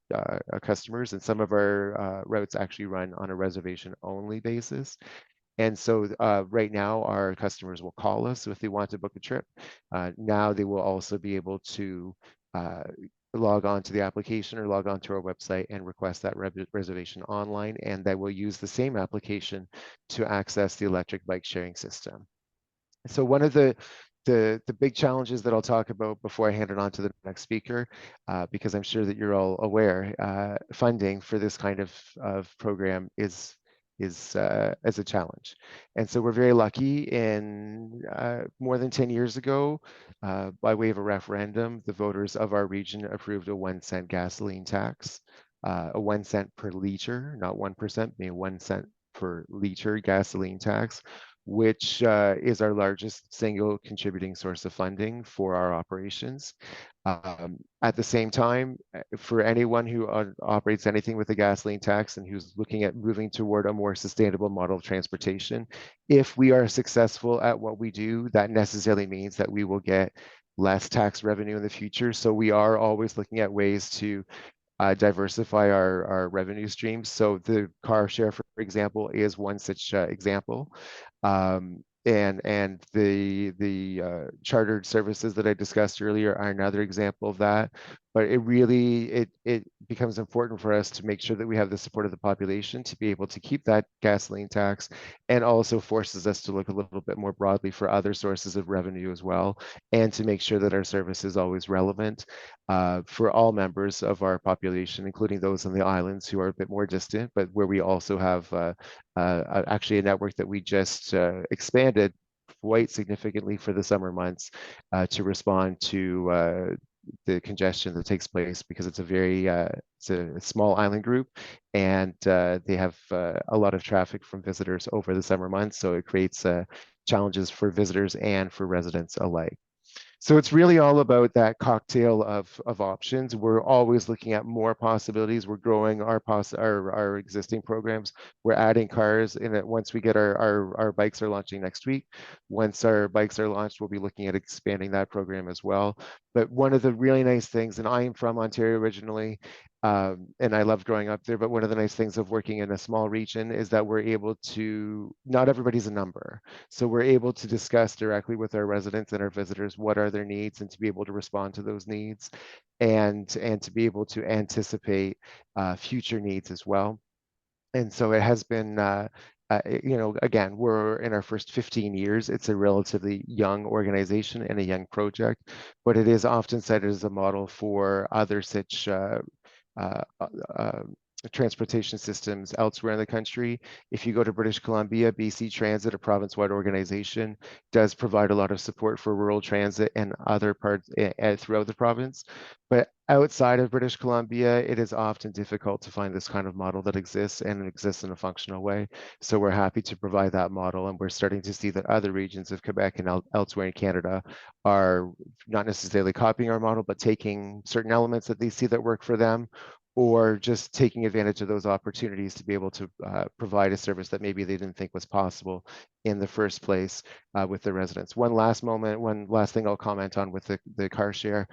customers, and some of our routes actually run on a reservation only basis. And so right now, our customers will call us if they want to book a trip. Now they will also be able to log on to the application or log on to our website and request that reservation online, and they will use the same application to access the electric bike sharing system. So one of the big challenges that I'll talk about before I hand it on to the next speaker, because I'm sure that you're all aware, funding for this kind of program is as a challenge. And so we're very lucky. In more than 10 years ago, by way of a referendum, the voters of our region approved a 1 cent gasoline tax, a 1 cent per liter, not 1%, maybe 1 cent per liter gasoline tax, which is our largest single contributing source of funding for our operations. At the same time, for anyone who operates anything with a gasoline tax and who's looking at moving toward a more sustainable model of transportation, if we are successful at what we do, that necessarily means that we will get less tax revenue in the future. So we are always looking at ways to diversify our revenue streams. So the car share, for example, is one such example. And the chartered services that I discussed earlier are another example of that. But it becomes important for us to make sure that we have the support of the population to be able to keep that gasoline tax, and also forces us to look a little bit more broadly for other sources of revenue as well, and to make sure that our service is always relevant for all members of our population, including those on the islands who are a bit more distant, but where we also have actually a network that we just expanded quite significantly for the summer months to respond to the congestion that takes place, because it's a small island group, and they have a lot of traffic from visitors over the summer months. So it creates challenges for visitors and for residents alike. So it's really all about that cocktail of options. We're always looking at more possibilities. We're growing our existing programs. We're adding cars in it. Once we get our bikes are launching next week. Once our bikes are launched, we'll be looking at expanding that program as well. But one of the really nice things, and I am from Ontario originally, and I loved growing up there, but one of the nice things of working in a small region is that we're able to, not everybody's a number. So we're able to discuss directly with our residents and our visitors what are their needs, and to be able to respond to those needs, and to be able to anticipate future needs as well. And so it has been, again, we're in our first 15 years. It's a relatively young organization and a young project, but it is often cited as a model for other such transportation systems elsewhere in the country. If you go to British Columbia, BC Transit, a province-wide organization, does provide a lot of support for rural transit and other parts throughout the province. But outside of British Columbia, it is often difficult to find this kind of model that exists, and it exists in a functional way. So we're happy to provide that model, and we're starting to see that other regions of Quebec and elsewhere in Canada are not necessarily copying our model, but taking certain elements that they see that work for them, or just taking advantage of those opportunities to be able to provide a service that maybe they didn't think was possible in the first place with the residents. One last thing I'll comment on with the car share.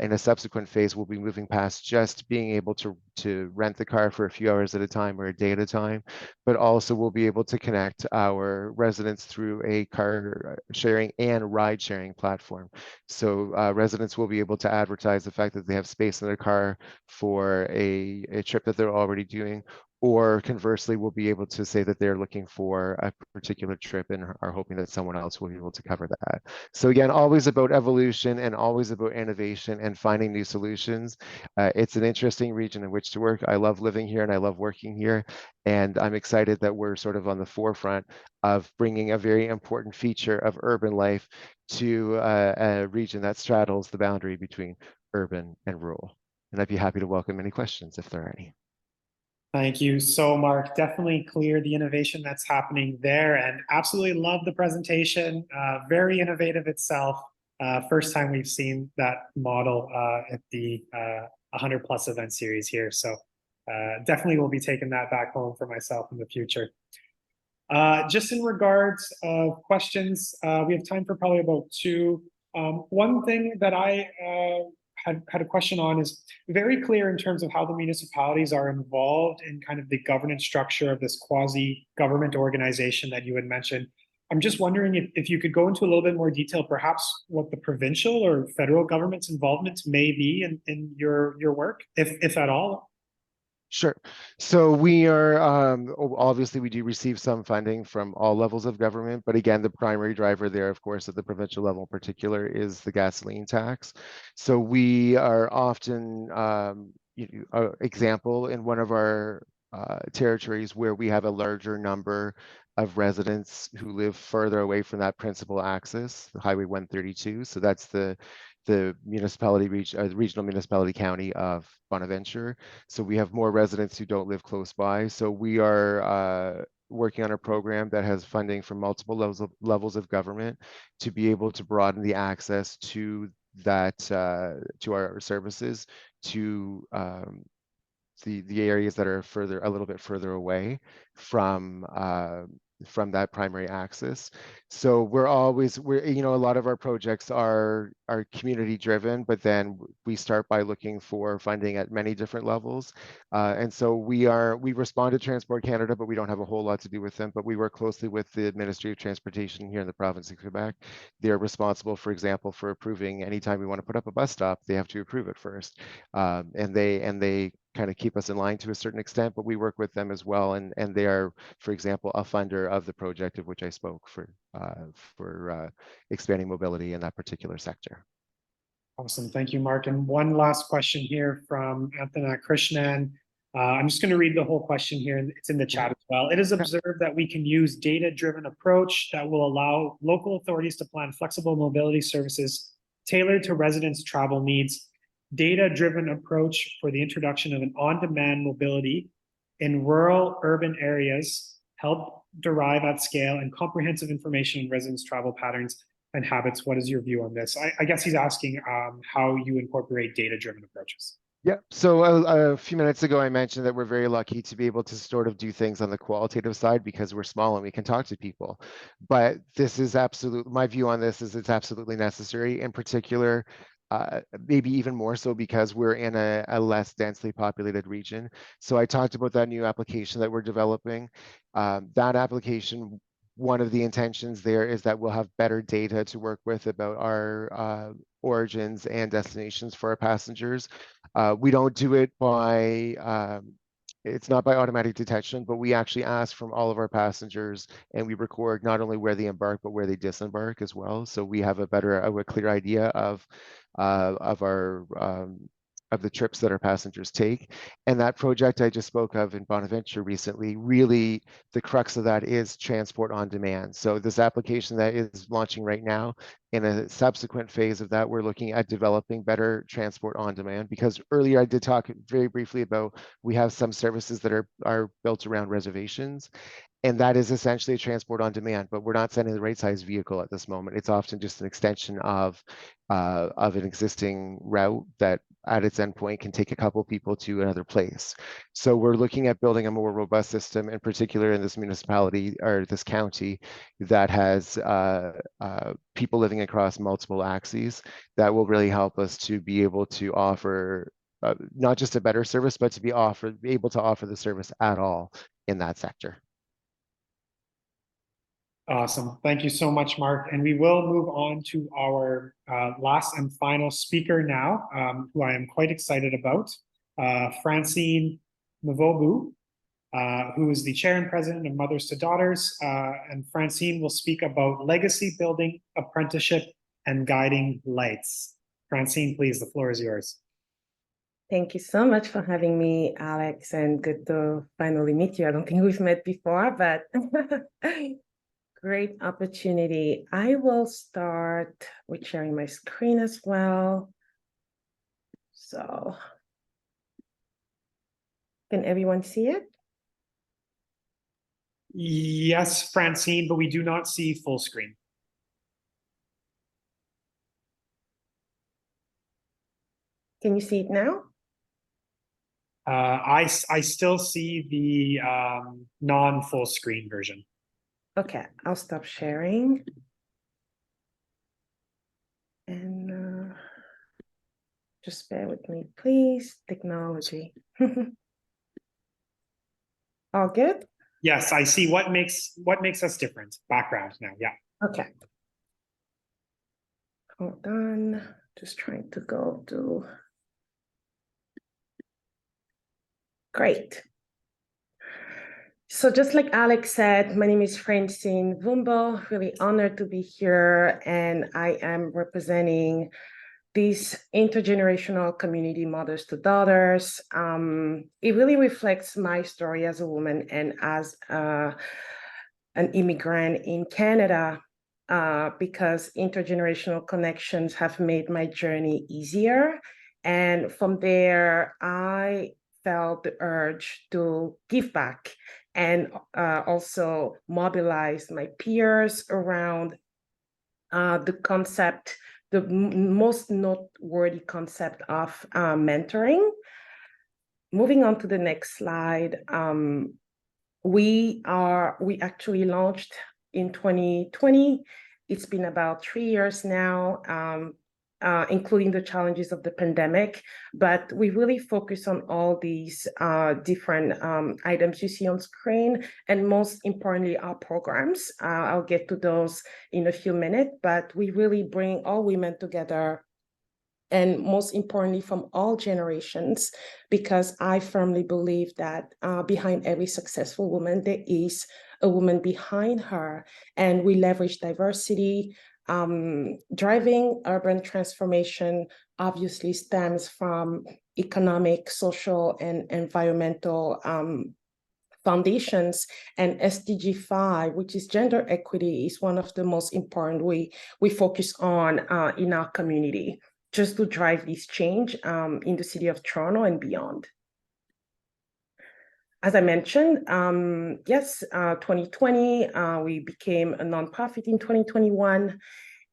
In a subsequent phase, we'll be moving past just being able to rent the car for a few hours at a time or a day at a time, but also we'll be able to connect our residents through a car sharing and ride sharing platform. So residents will be able to advertise the fact that they have space in their car for a trip that they're already doing, or conversely, we'll be able to say that they're looking for a particular trip and are hoping that someone else will be able to cover that. So again, always about evolution and always about innovation and finding new solutions. It's an interesting region in which to work. I love living here and I love working here. And I'm excited that we're sort of on the forefront of bringing a very important feature of urban life to a region that straddles the boundary between urban and rural. And I'd be happy to welcome any questions if there are any. Thank you so, Mark. Definitely clear the innovation that's happening there, and absolutely love the presentation. Very innovative itself. First time we've seen that model at the 100 plus event series here. So definitely will be taking that back home for myself in the future. Just in regards of questions, we have time for probably about two. One thing that I had a question on is very clear in terms of how the municipalities are involved in kind of the governance structure of this quasi-government organization that you had mentioned. I'm just wondering if you could go into a little bit more detail, perhaps what the provincial or federal government's involvement may be in your work, if at all. Sure. So we are, obviously we do receive some funding from all levels of government, but again, the primary driver there, of course, at the provincial level in particular is the gasoline tax. So we are often, example in one of our territories where we have a larger number of residents who live further away from that principal axis, the Highway 132. So that's the municipality regional municipality county of Bonaventure. So we have more residents who don't live close by. So we are working on a program that has funding from multiple levels of government to be able to broaden the access to that to our services to the areas that are a little bit further away from that primary axis. So we're a lot of our projects are community driven, but then we start by looking for funding at many different levels. And so we respond to Transport Canada, but we don't have a whole lot to do with them, but we work closely with the Ministry of Transportation here in the province of Quebec. They're responsible, for example, for approving anytime we want to put up a bus stop, they have to approve it first. And they kind of keep us in line to a certain extent, but we work with them as well. And they are, for example, a funder of the project of which I spoke for expanding mobility in that particular sector. Awesome. Thank you, Mark. And one last question here from Anthony Krishnan. I'm just going to read the whole question here, and it's in the chat as well. It is observed that we can use data-driven approach that will allow local authorities to plan flexible mobility services tailored to residents' travel needs. Data-driven approach for the introduction of an on-demand mobility in rural urban areas help derive at scale and comprehensive information on residents' travel patterns and habits. What is your view on this? I guess he's asking how you incorporate data-driven approaches. Yeah, so a few minutes ago, I mentioned that we're very lucky to be able to sort of do things on the qualitative side because we're small and we can talk to people. But this is my view on this is it's absolutely necessary, in particular, maybe even more so because we're in a less densely populated region. So I talked about that new application that we're developing. That application, one of the intentions there is that we'll have better data to work with about our origins and destinations for our passengers. We don't do it by, it's not by automatic detection, but we actually ask from all of our passengers and we record not only where they embark, but where they disembark as well. So we have a clear idea of the trips that our passengers take. And that project I just spoke of in Bonaventure recently, really the crux of that is transport on demand. So this application that is launching right now, in a subsequent phase of that, we're looking at developing better transport on demand, because earlier I did talk very briefly about we have some services that are built around reservations. And that is essentially a transport on demand, but we're not sending the right size vehicle at this moment. It's often just an extension of an existing route that at its endpoint can take a couple people to another place. So we're looking at building a more robust system, in particular in this municipality or this county that has people living across multiple axes that will really help us to be able to offer not just a better service, but to be able to offer the service at all in that sector. Awesome. Thank you so much, Mark. And we will move on to our last and final speaker now, who I am quite excited about, Francine Mvobu. who is the chair and president of Mothers to Daughters. And Francine will speak about legacy building, apprenticeship, and guiding lights. Francine, please, the floor is yours. Thank you so much for having me, Alex, and good to finally meet you. I don't think we've met before, but great opportunity. I will start with sharing my screen as well. So, can everyone see it? Yes, Francine, but we do not see full screen. Can you see it now? I still see the non-full screen version. Okay, I'll stop sharing. And just bear with me, please. Technology. All good? Yes, I see what makes us different. Background now, yeah. Okay. Hold on. Just trying to go to. Great. So just like Alex said, my name is Francine Vumbo, really honored to be here, and I am representing this intergenerational community, Mothers to Daughters. It really reflects my story as a woman and as an immigrant in Canada, because intergenerational connections have made my journey easier. And from there, I felt the urge to give back and also mobilize my peers around the concept, the most noteworthy concept of mentoring. Moving on to the next slide, we actually launched in 2020. It's been about 3 years now, including the challenges of the pandemic, but we really focus on all these different items you see on screen, and most importantly, our programs. I'll get to those in a few minutes, but we really bring all women together, and most importantly, from all generations, because I firmly believe that behind every successful woman, there is a woman behind her, and we leverage diversity. Driving urban transformation obviously stems from economic, social, and environmental foundations, and SDG 5, which is gender equity, is one of the most important we focus on in our community, just to drive this change in the city of Toronto and beyond. As I mentioned, 2020, we became a nonprofit in 2021.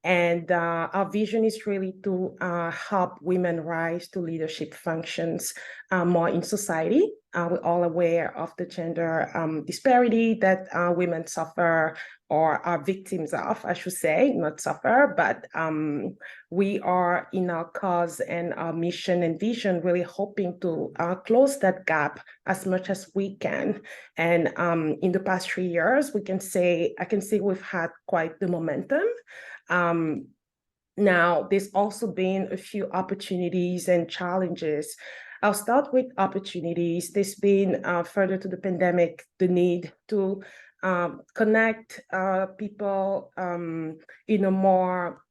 And our vision is really to help women rise to leadership functions more in society. We're all aware of the gender disparity that women suffer, or are victims of, I should say, not suffer, but we are in our cause and our mission and vision really hoping to close that gap as much as we can. And in the past 3 years, I can say we've had quite the momentum. Now, there's also been a few opportunities and challenges. I'll start with opportunities. There's been, further to the pandemic, the need to connect people in a more,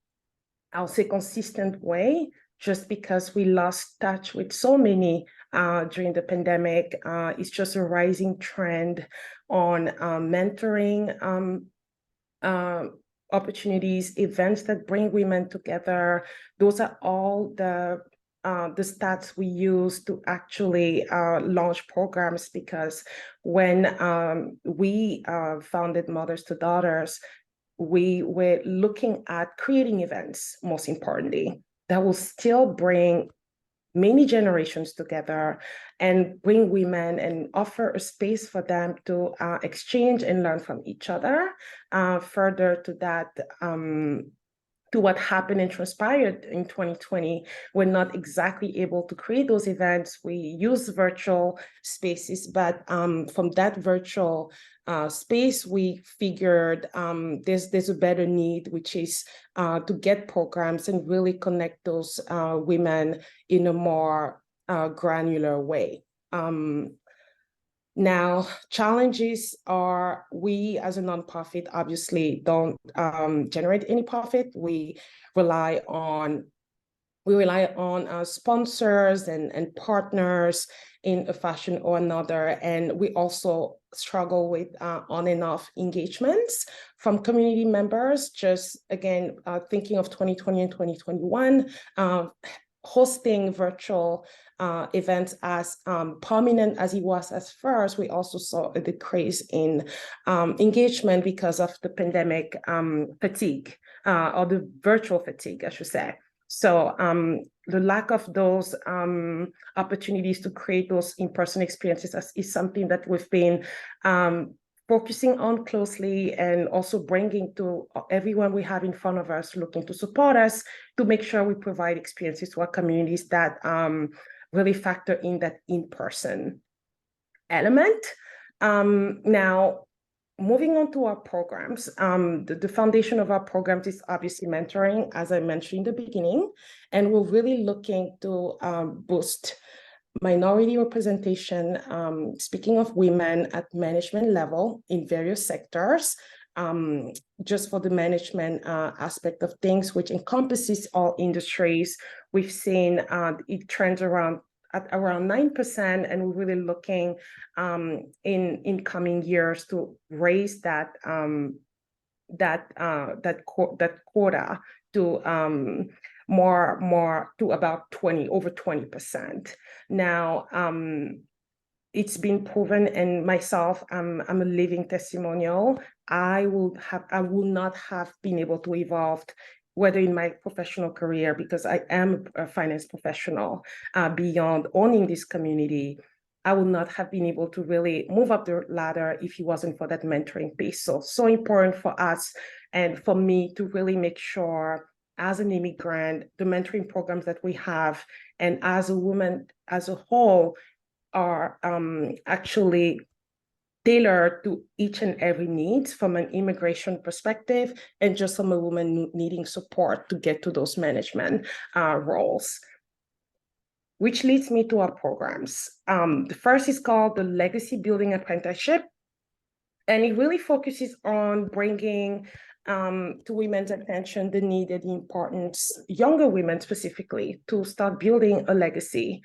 I'll say, consistent way, just because we lost touch with so many during the pandemic. It's just a rising trend on mentoring opportunities, events that bring women together. Those are all the stats we use to actually launch programs, because when we founded Mothers to Daughters, we were looking at creating events, most importantly, that will still bring many generations together and bring women and offer a space for them to exchange and learn from each other. Further to that, to what happened and transpired in 2020, we're not exactly able to create those events. We use virtual spaces, but from that virtual space, we figured there's a better need, which is to get programs and really connect those women in a more granular way. Now, challenges are, we as a nonprofit obviously don't generate any profit. We rely on sponsors and partners in a fashion or another. And we also struggle with on and off engagements from community members. Just again, thinking of 2020 and 2021, hosting virtual events as prominent as it was at first, we also saw a decrease in engagement because of the pandemic fatigue, or the virtual fatigue, I should say. So the lack of those opportunities to create those in-person experiences is something that we've been focusing on closely, and also bringing to everyone we have in front of us looking to support us to make sure we provide experiences to our communities that really factor in that in-person element. Now, moving on to our programs, the foundation of our programs is obviously mentoring, as I mentioned in the beginning, and we're really looking to boost minority representation, speaking of women at management level in various sectors, just for the management aspect of things, which encompasses all industries. We've seen it trends around 9%, and we're really looking in coming years to raise that quota to more to about over 20%. Now, it's been proven, and myself, I'm a living testimonial. I would not have been able to evolve, whether in my professional career, because I am a finance professional, beyond owning this community, I would not have been able to really move up the ladder if it wasn't for that mentoring piece. So important for us and for me to really make sure, as an immigrant, the mentoring programs that we have, and as a woman as a whole, are actually tailored to each and every need from an immigration perspective, and just from a woman needing support to get to those management roles. Which leads me to our programs. The first is called the Legacy Building Apprenticeship, and it really focuses on bringing to women's attention the need and the importance, younger women specifically, to start building a legacy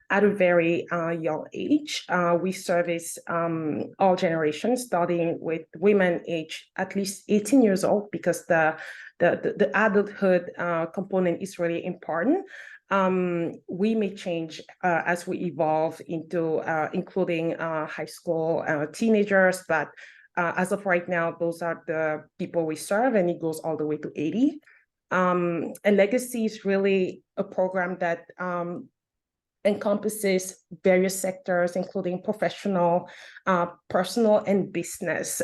at a very young age. We service all generations, starting with women aged at least 18 years old, because the adulthood component is really important. We may change as we evolve into including high school teenagers, but as of right now, those are the people we serve, and it goes all the way to 80. And Legacy is really a program that encompasses various sectors, including professional, personal, and business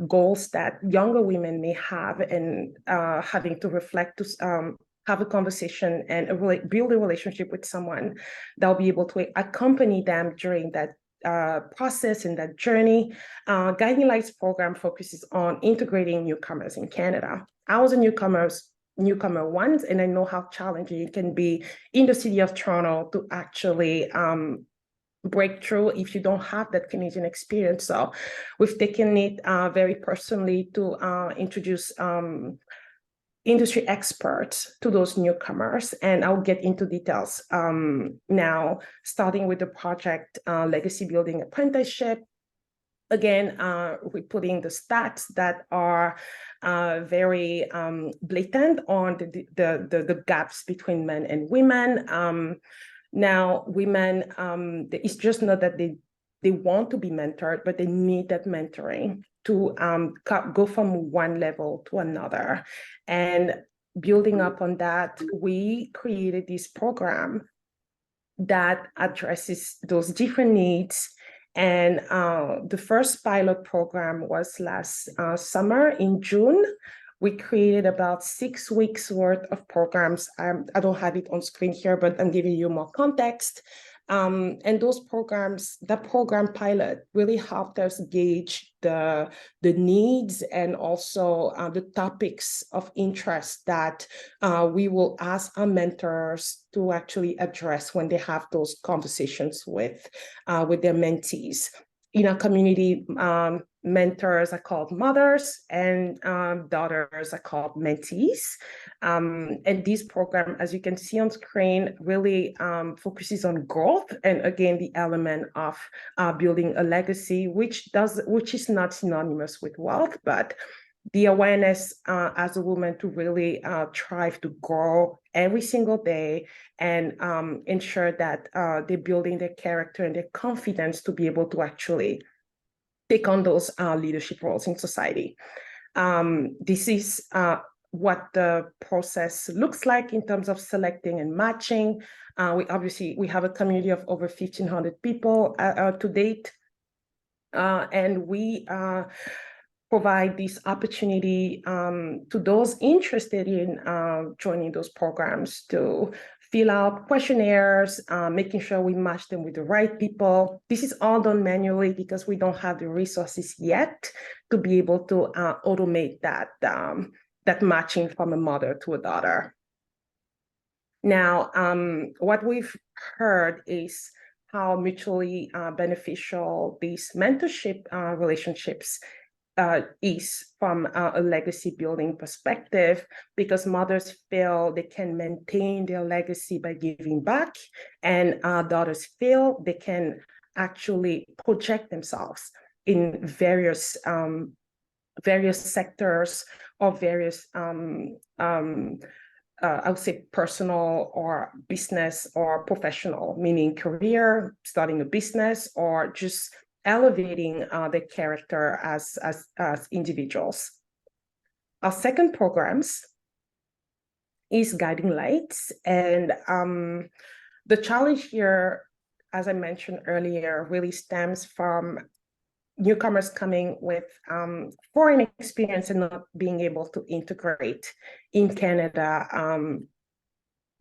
goals that younger women may have, and having to reflect, to have a conversation and build a relationship with someone that'll be able to accompany them during that process and that journey. Guiding Lights program focuses on integrating newcomers in Canada. I was a newcomer once, and I know how challenging it can be in the city of Toronto to actually break through if you don't have that Canadian experience. So we've taken it very personally to introduce industry experts to those newcomers, and I'll get into details now, starting with the project Legacy Building Apprenticeship. Again, we're putting the stats that are very blatant on the gaps between men and women. Now, women, it's just not that they want to be mentored, but they need that mentoring to go from one level to another. And building up on that, we created this program that addresses those different needs. And the first pilot program was last summer in June. We created about 6 weeks worth of programs. I don't have it on screen here, but I'm giving you more context. And those programs, that program pilot really helped us gauge the needs and also the topics of interest that we will ask our mentors to actually address when they have those conversations with their mentees. In our community, mentors are called mothers and daughters are called mentees. And this program, as you can see on screen, really focuses on growth and again, the element of building a legacy, which is not synonymous with wealth, but the awareness as a woman to really strive to grow every single day and ensure that they're building their character and their confidence to be able to actually take on those leadership roles in society. This is what the process looks like in terms of selecting and matching. We have a community of over 1,500 people to date, and we provide this opportunity to those interested in joining those programs to fill out questionnaires, making sure we match them with the right people. This is all done manually because we don't have the resources yet to be able to automate that matching from a mother to a daughter. Now, what we've heard is how mutually beneficial these mentorship relationships is from a legacy building perspective, because mothers feel they can maintain their legacy by giving back, and daughters feel they can actually project themselves in various sectors or various I would say personal or business or professional, meaning career, starting a business, or just elevating their character as individuals. Our second programs is Guiding Lights. And the challenge here, as I mentioned earlier, really stems from newcomers coming with foreign experience and not being able to integrate in Canada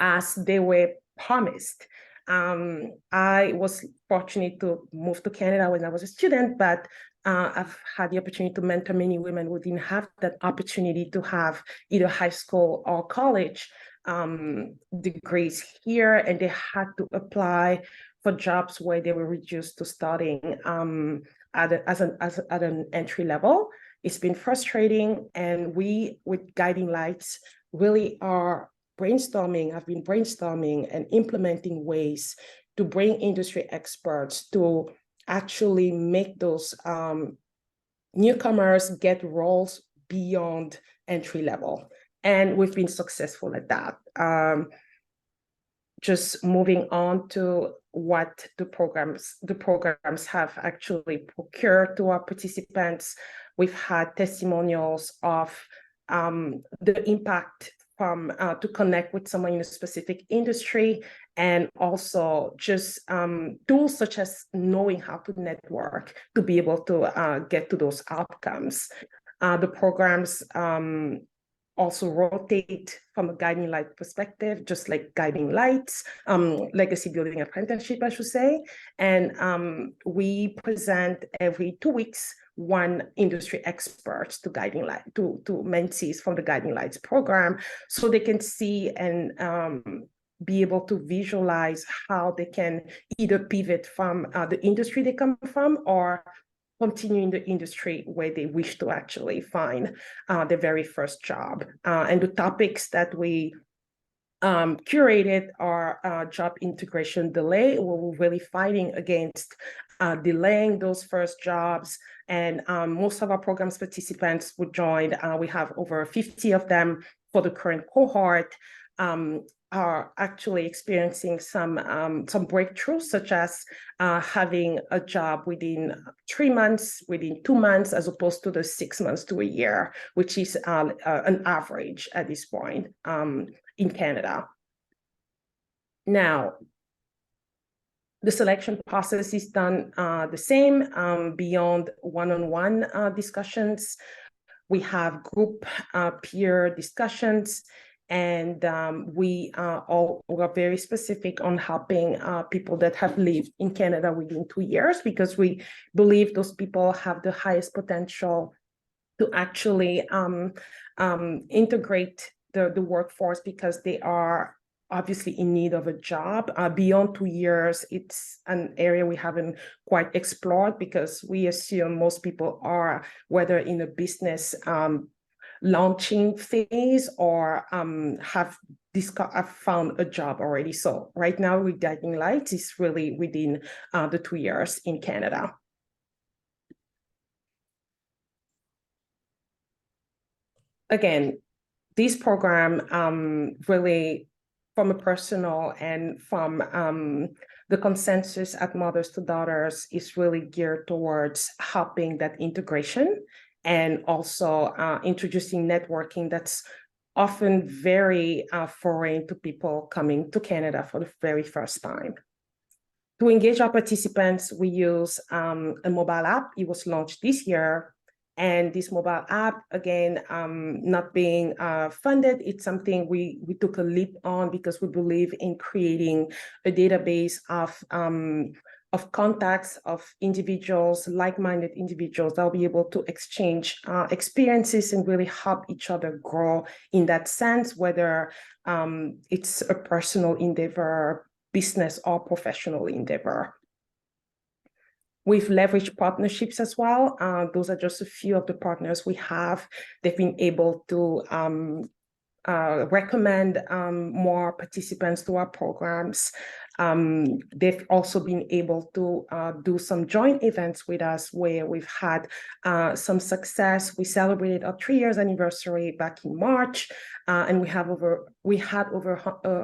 as they were promised. I was fortunate to move to Canada when I was a student, but I've had the opportunity to mentor many women who didn't have that opportunity to have either high school or college degrees here, and they had to apply for jobs where they were reduced to starting at an entry level. It's been frustrating, and we, with Guiding Lights, really are I've been brainstorming and implementing ways to bring industry experts to actually make those newcomers get roles beyond entry level. And we've been successful at that. Just moving on to what the programs have actually procured to our participants. We've had testimonials of the impact to connect with someone in a specific industry, and also just tools such as knowing how to network to be able to get to those outcomes. The programs also rotate from a Guiding Light perspective, just like Guiding Lights, legacy building apprenticeship, I should say. And we present every 2 weeks one industry expert to Guiding Light, to mentees from the Guiding Lights program, so they can see and be able to visualize how they can either pivot from the industry they come from or continue in the industry where they wish to actually find their very first job. And the topics that we curated are job integration delay. We're really fighting against delaying those first jobs. And most of our programs participants would join. We have over 50 of them for the current cohort. Are actually experiencing some breakthroughs, such as having a job within 3 months, within 2 months, as opposed to the 6 months to a year, which is an average at this point in Canada. Now, the selection process is done the same beyond one-on-one discussions. We have group peer discussions, And we are very specific on helping people that have lived in Canada within 2 years, because we believe those people have the highest potential to actually integrate the workforce, because they are obviously in need of a job. Beyond 2 years, it's an area we haven't quite explored, because we assume most people are, whether in a business launching phase or have found a job already. So right now, with Guiding Lights is really within the 2 years in Canada. Again, this program really, from a personal and from the consensus at Mothers to Daughters, is really geared towards helping that integration, and also introducing networking that's often very foreign to people coming to Canada for the very first time. To engage our participants, we use a mobile app. It was launched this year. And this mobile app, again, not being funded, it's something we took a leap on, because we believe in creating a database of contacts of individuals, like-minded individuals that will be able to exchange experiences and really help each other grow in that sense, whether it's a personal endeavor, business, or professional endeavor. We've leveraged partnerships as well. Those are just a few of the partners we have. They've been able to recommend more participants to our programs. They've also been able to do some joint events with us where we've had some success. We celebrated our 3 years anniversary back in March, and we had over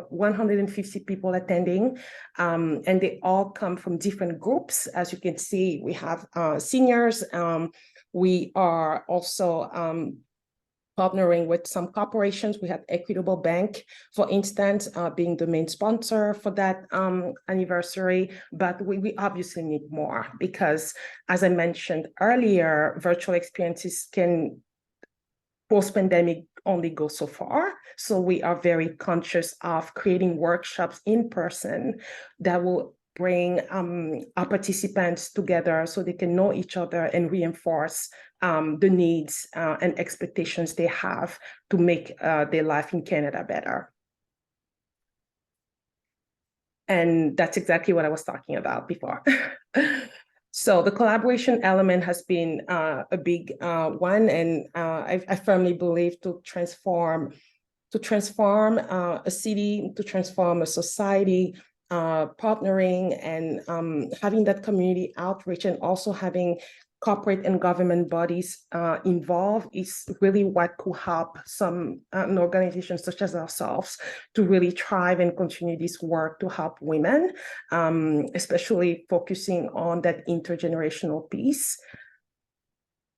150 people attending, and they all come from different groups. As you can see, we have seniors. We are also partnering with some corporations. We have Equitable Bank, for instance, being the main sponsor for that anniversary. But we obviously need more, because, as I mentioned earlier, virtual experiences can, post-pandemic, only go so far. So we are very conscious of creating workshops in person that will bring our participants together so they can know each other and reinforce the needs and expectations they have to make their life in Canada better. And that's exactly what I was talking about before. So the collaboration element has been a big one, and I firmly believe to transform a city, to transform a society, partnering and having that community outreach, and also having corporate and government bodies involved is really what could help some organizations such as ourselves to really thrive and continue this work to help women, especially focusing on that intergenerational piece.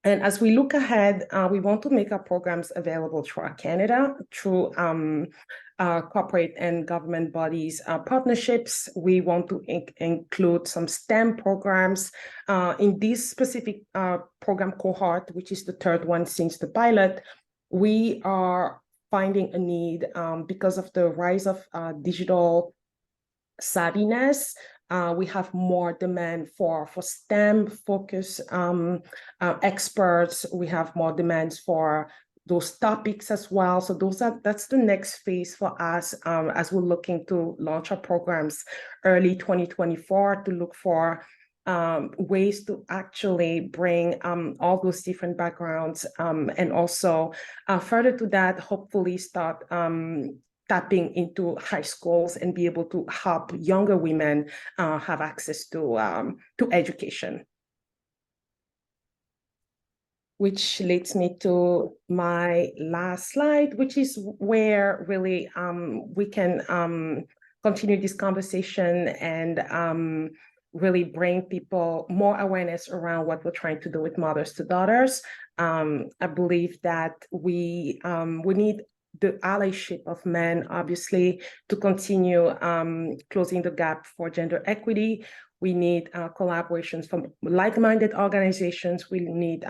And as we look ahead, we want to make our programs available throughout Canada through corporate and government bodies partnerships. We want to include some STEM programs. In this specific program cohort, which is the third one since the pilot, we are finding a need because of the rise of digital savviness. We have more demand for STEM focus experts. We have more demands for those topics as well. So that's the next phase for us as we're looking to launch our programs early 2024 to look for ways to actually bring all those different backgrounds and also further to that, hopefully start tapping into high schools and be able to help younger women have access to education. Which leads me to my last slide, which is where really we can continue this conversation and really bring people more awareness around what we're trying to do with Mothers to Daughters. I believe that we need the allyship of men, obviously, to continue closing the gap for gender equity. We need collaborations from like-minded organizations. We need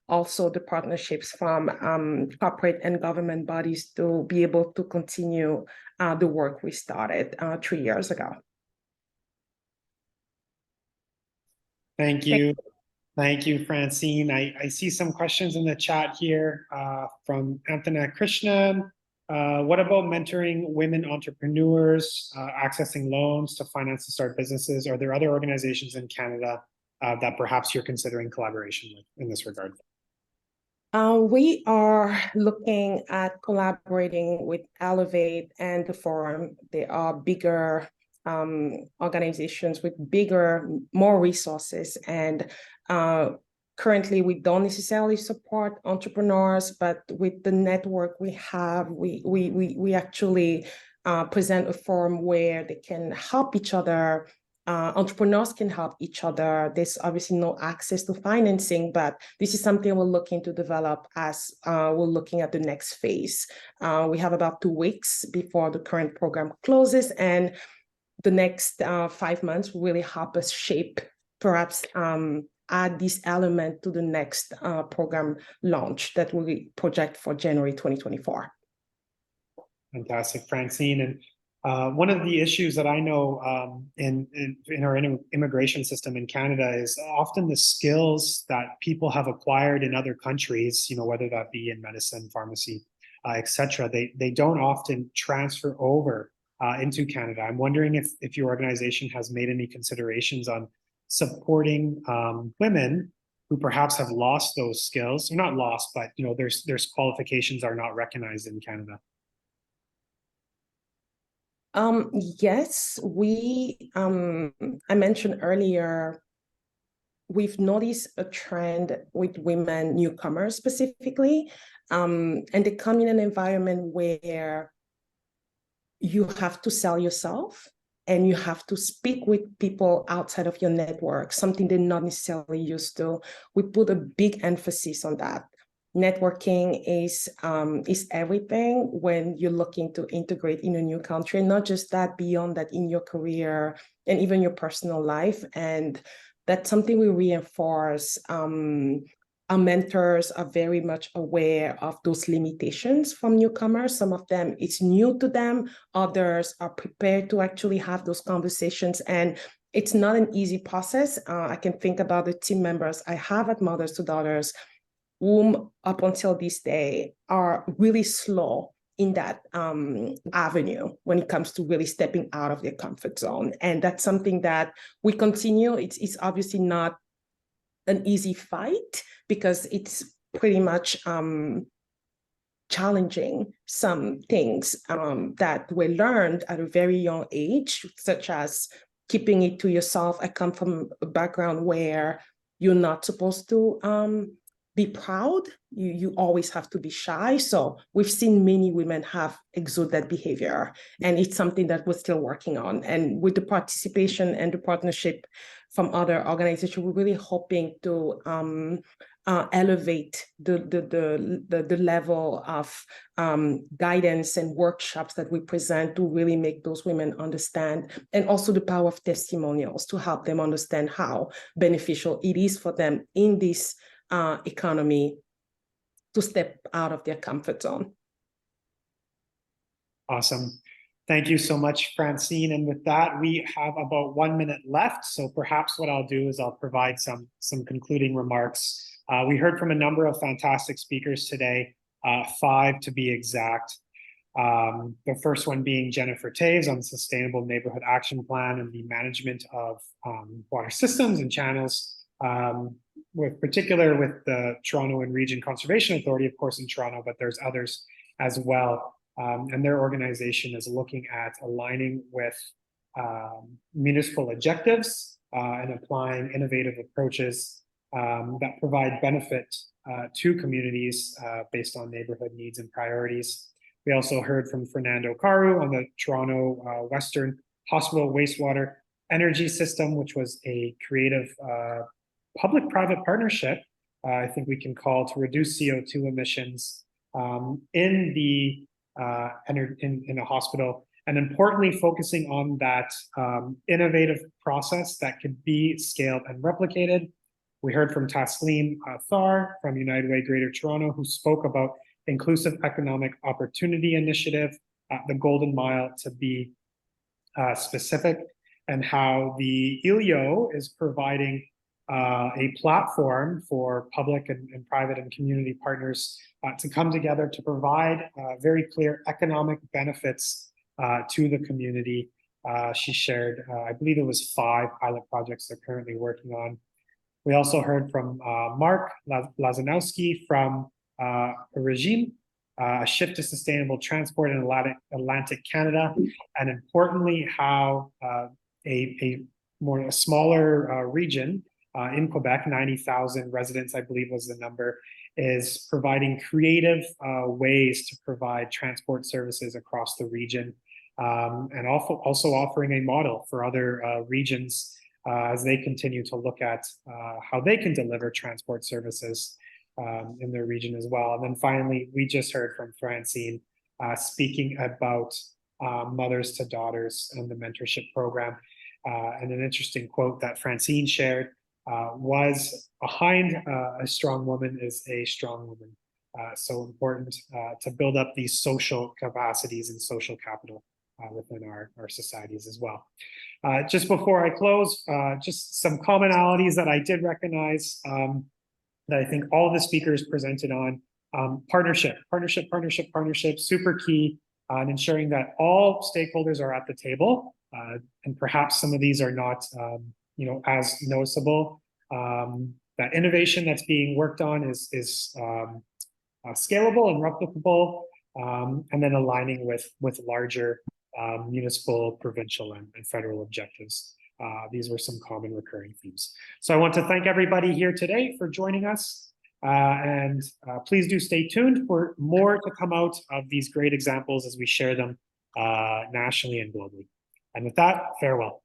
also the partnerships from corporate and government bodies to be able to continue the work we started 3 years ago. Thank you. Thank you, Francine. I see some questions in the chat here from Anthony Krishnan. What about mentoring women entrepreneurs, accessing loans to finance to start businesses? Are there other organizations in Canada that perhaps you're considering collaboration with in this regard? We are looking at collaborating with Elevate and the Forum. They are bigger organizations with more resources. And currently, we don't necessarily support entrepreneurs, but with the network we have, we actually present a forum where they can help each other. Entrepreneurs can help each other. There's obviously no access to financing, but this is something we're looking to develop as we're looking at the next phase. We have about 2 weeks before the current program closes, and the next 5 months will really help us shape, perhaps add this element to the next program launch that we project for January 2024. Fantastic, Francine. And one of the issues that I know in our immigration system in Canada is often the skills that people have acquired in other countries, whether that be in medicine, pharmacy, etc. They don't often transfer over into Canada. I'm wondering if your organization has made any considerations on supporting women who perhaps have lost those skills. Not lost, but their qualifications are not recognized in Canada. Yes, I mentioned earlier, we've noticed a trend with women newcomers specifically, and they come in an environment where you have to sell yourself and you have to speak with people outside of your network, something they're not necessarily used to. We put a big emphasis on that. Networking is everything when you're looking to integrate in a new country, not just that, beyond that, in your career and even your personal life. And that's something we reinforce. Our mentors are very much aware of those limitations from newcomers. Some of them, it's new to them. Others are prepared to actually have those conversations. And it's not an easy process. I can think about the team members I have at Mothers to Daughters, whom up until this day are really slow in that avenue when it comes to really stepping out of their comfort zone. And that's something that we continue. It's obviously not an easy fight because it's pretty much challenging some things that were learned at a very young age, such as keeping it to yourself. I come from a background where you're not supposed to be proud. You always have to be shy. So we've seen many women exude that behavior, and it's something that we're still working on. And with the participation and the partnership from other organizations, we're really hoping to elevate the level of guidance and workshops that we present to really make those women understand, and also the power of testimonials to help them understand how beneficial it is for them in this economy to step out of their comfort zone. Awesome. Thank you so much, Francine. And with that, we have about 1 minute left. So perhaps what I'll do is I'll provide some concluding remarks. We heard from a number of fantastic speakers today, 5 to be exact. The first one being Jennifer Taves on the Sustainable Neighborhood Action Plan and the management of water systems and channels, with the Toronto and Region Conservation Authority, of course, in Toronto, but there's others as well. And their organization is looking at aligning with municipal objectives and applying innovative approaches that provide benefit to communities based on neighborhood needs and priorities. We also heard from Fernando Caru on the Toronto Western Hospital Wastewater Energy System, which was a creative public-private partnership, I think we can call, to reduce CO2 emissions in a hospital, and importantly, focusing on that innovative process that could be scaled and replicated. We heard from Tasleem Thar from United Way Greater Toronto, who spoke about Inclusive Economic Opportunity Initiative, the Golden Mile to be specific, and how the ILIO is providing a platform for public and private and community partners to come together to provide very clear economic benefits to the community. She shared, I believe it was 5 pilot projects they're currently working on. We also heard from Mark Lazanowski from Regime, a shift to sustainable transport in Atlantic Canada, and importantly, how a smaller region in Quebec, 90,000 residents, I believe was the number, is providing creative ways to provide transport services across the region, and also offering a model for other regions as they continue to look at how they can deliver transport services in their region as well. And then finally, we just heard from Francine speaking about mothers to daughters and the mentorship program. And an interesting quote that Francine shared was, behind a strong woman is a strong woman. So important to build up these social capacities and social capital within our societies as well. Just before I close, just some commonalities that I did recognize that I think all the speakers presented on. Partnership, super key on ensuring that all stakeholders are at the table, and perhaps some of these are not as noticeable. That innovation that's being worked on is scalable and replicable, and then aligning with larger municipal, provincial, and federal objectives. These were some common recurring themes. So I want to thank everybody here today for joining us. And please do stay tuned for more to come out of these great examples as we share them nationally and globally. And with that, farewell.